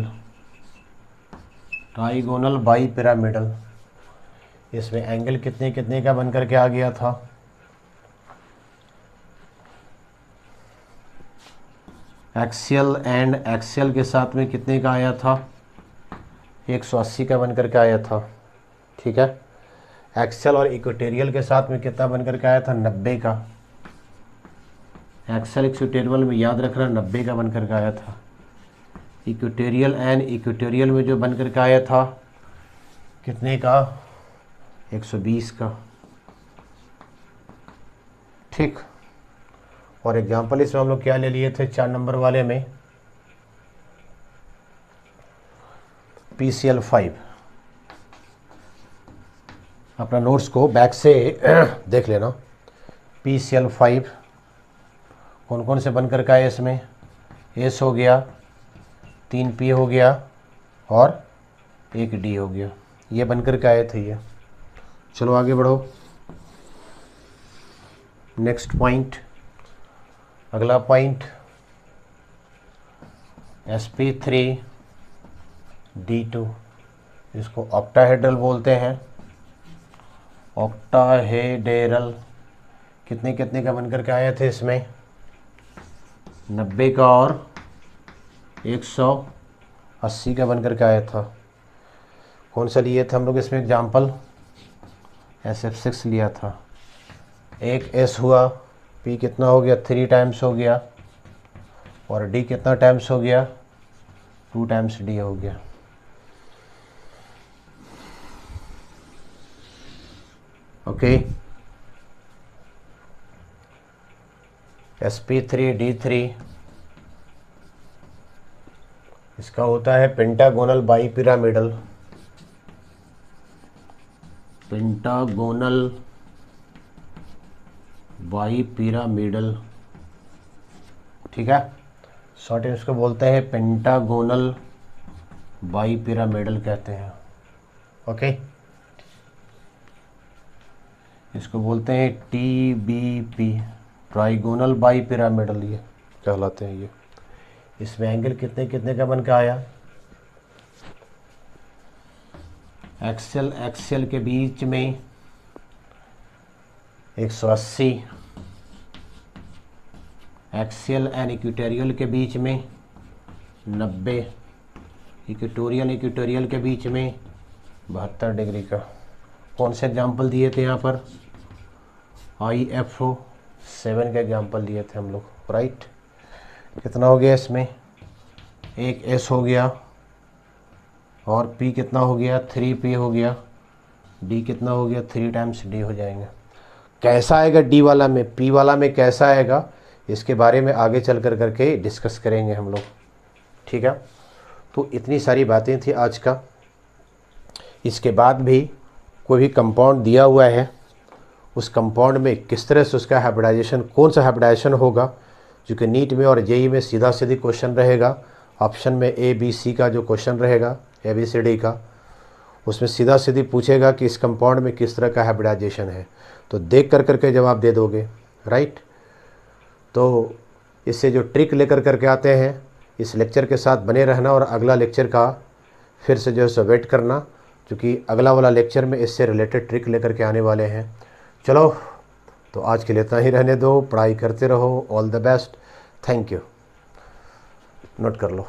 इसमें एंगल कितने कितने का बन करके आ गया था, एक्सियल एंड एक्सियल के साथ में कितने का आया था, 180 का बन करके आया था। ठीक है, एक्सियल और इक्वेटोरियल के साथ में कितना बन करके आया था, 90 का। एक्सियल इक्वेटोरियल में याद रखना 90 का बन करके आया था। इक्वेटोरियल एंड इक्वेटोरियल में जो बन करके आया था कितने का, 120 का। ठीक, और एग्जाम्पल इसमें हम लोग क्या ले लिए थे 4 नंबर वाले में, PCL5। अपना नोट्स को बैक से देख लेना। PCL5 कौन कौन से बन करके आए इसमें, S हो गया, 3P हो गया और 1D हो गया, ये बन करके आए थे ये। चलो आगे बढ़ो, नेक्स्ट पॉइंट, अगला पॉइंट sp3d2, इसको ऑक्टाहेड्रल बोलते हैं। ऑक्टाहेड्रल कितने कितने का बनकर के आए थे इसमें, 90 का और 180 का बनकर के आया था। कौन सा लिए थे हम लोग इसमें एग्जाम्पल, SF6 लिया था। एक S हुआ, P कितना हो गया, 3 टाइम्स हो गया, और D कितना टाइम्स हो गया, 2 टाइम्स D हो गया। ओके, sp3d3 इसका होता है पेंटागोनल बाईपिरामिडल, पेंटागोनल बाईपिरामिडल। ठीक है, शॉर्ट में इसको बोलते हैं पेंटागोनल बाईपिरामिडल कहते हैं। ओके, इसको बोलते हैं TBP, ट्राइगोनल बाईपिरामिडल, ये कहलाते हैं ये। इसमें एंगल कितने कितने का बन के आया, एक्सियल एक्सियल के बीच में 180, एक्सियल एंड इक्वेटोरियल के बीच में 90, इक्वेटोरियल इक्वेटोरियल के बीच में 72 डिग्री का। कौन से एग्जाम्पल दिए थे यहाँ पर, IFO7 के एग्जाम्पल दिए थे हम लोग, राइट। कितना हो गया इसमें, एक S हो गया, और P कितना हो गया, 3P हो गया, D कितना हो गया, 3 टाइम्स D हो जाएंगे। कैसा आएगा D वाला में, P वाला में कैसा आएगा, इसके बारे में आगे चल कर करके डिस्कस करेंगे हम लोग। ठीक है, तो इतनी सारी बातें थी आज का। इसके बाद भी कोई भी कंपाउंड दिया हुआ है, उस कंपाउंड में किस तरह से उसका हाइब्रिडाइजेशन, कौन सा हाइब्रिडाइजेशन होगा, जो कि नीट में और जेई में सीधा सीधी क्वेश्चन रहेगा। ऑप्शन में ABC का जो क्वेश्चन रहेगा, ABCD का, उसमें सीधा सीधी पूछेगा कि इस कंपाउंड में किस तरह का हाइब्रिडाइजेशन है, तो देख कर करके जवाब दे दोगे, राइट। तो इससे जो ट्रिक लेकर करके आते हैं, इस लेक्चर के साथ बने रहना, और अगला लेक्चर का फिर से जो है वेट करना, क्योंकि अगला वाला लेक्चर में इससे रिलेटेड ट्रिक लेकर के आने वाले हैं। चलो, तो आज के लिए इतना ही रहने दो, पढ़ाई करते रहो, all the best, thank you. Note कर लो।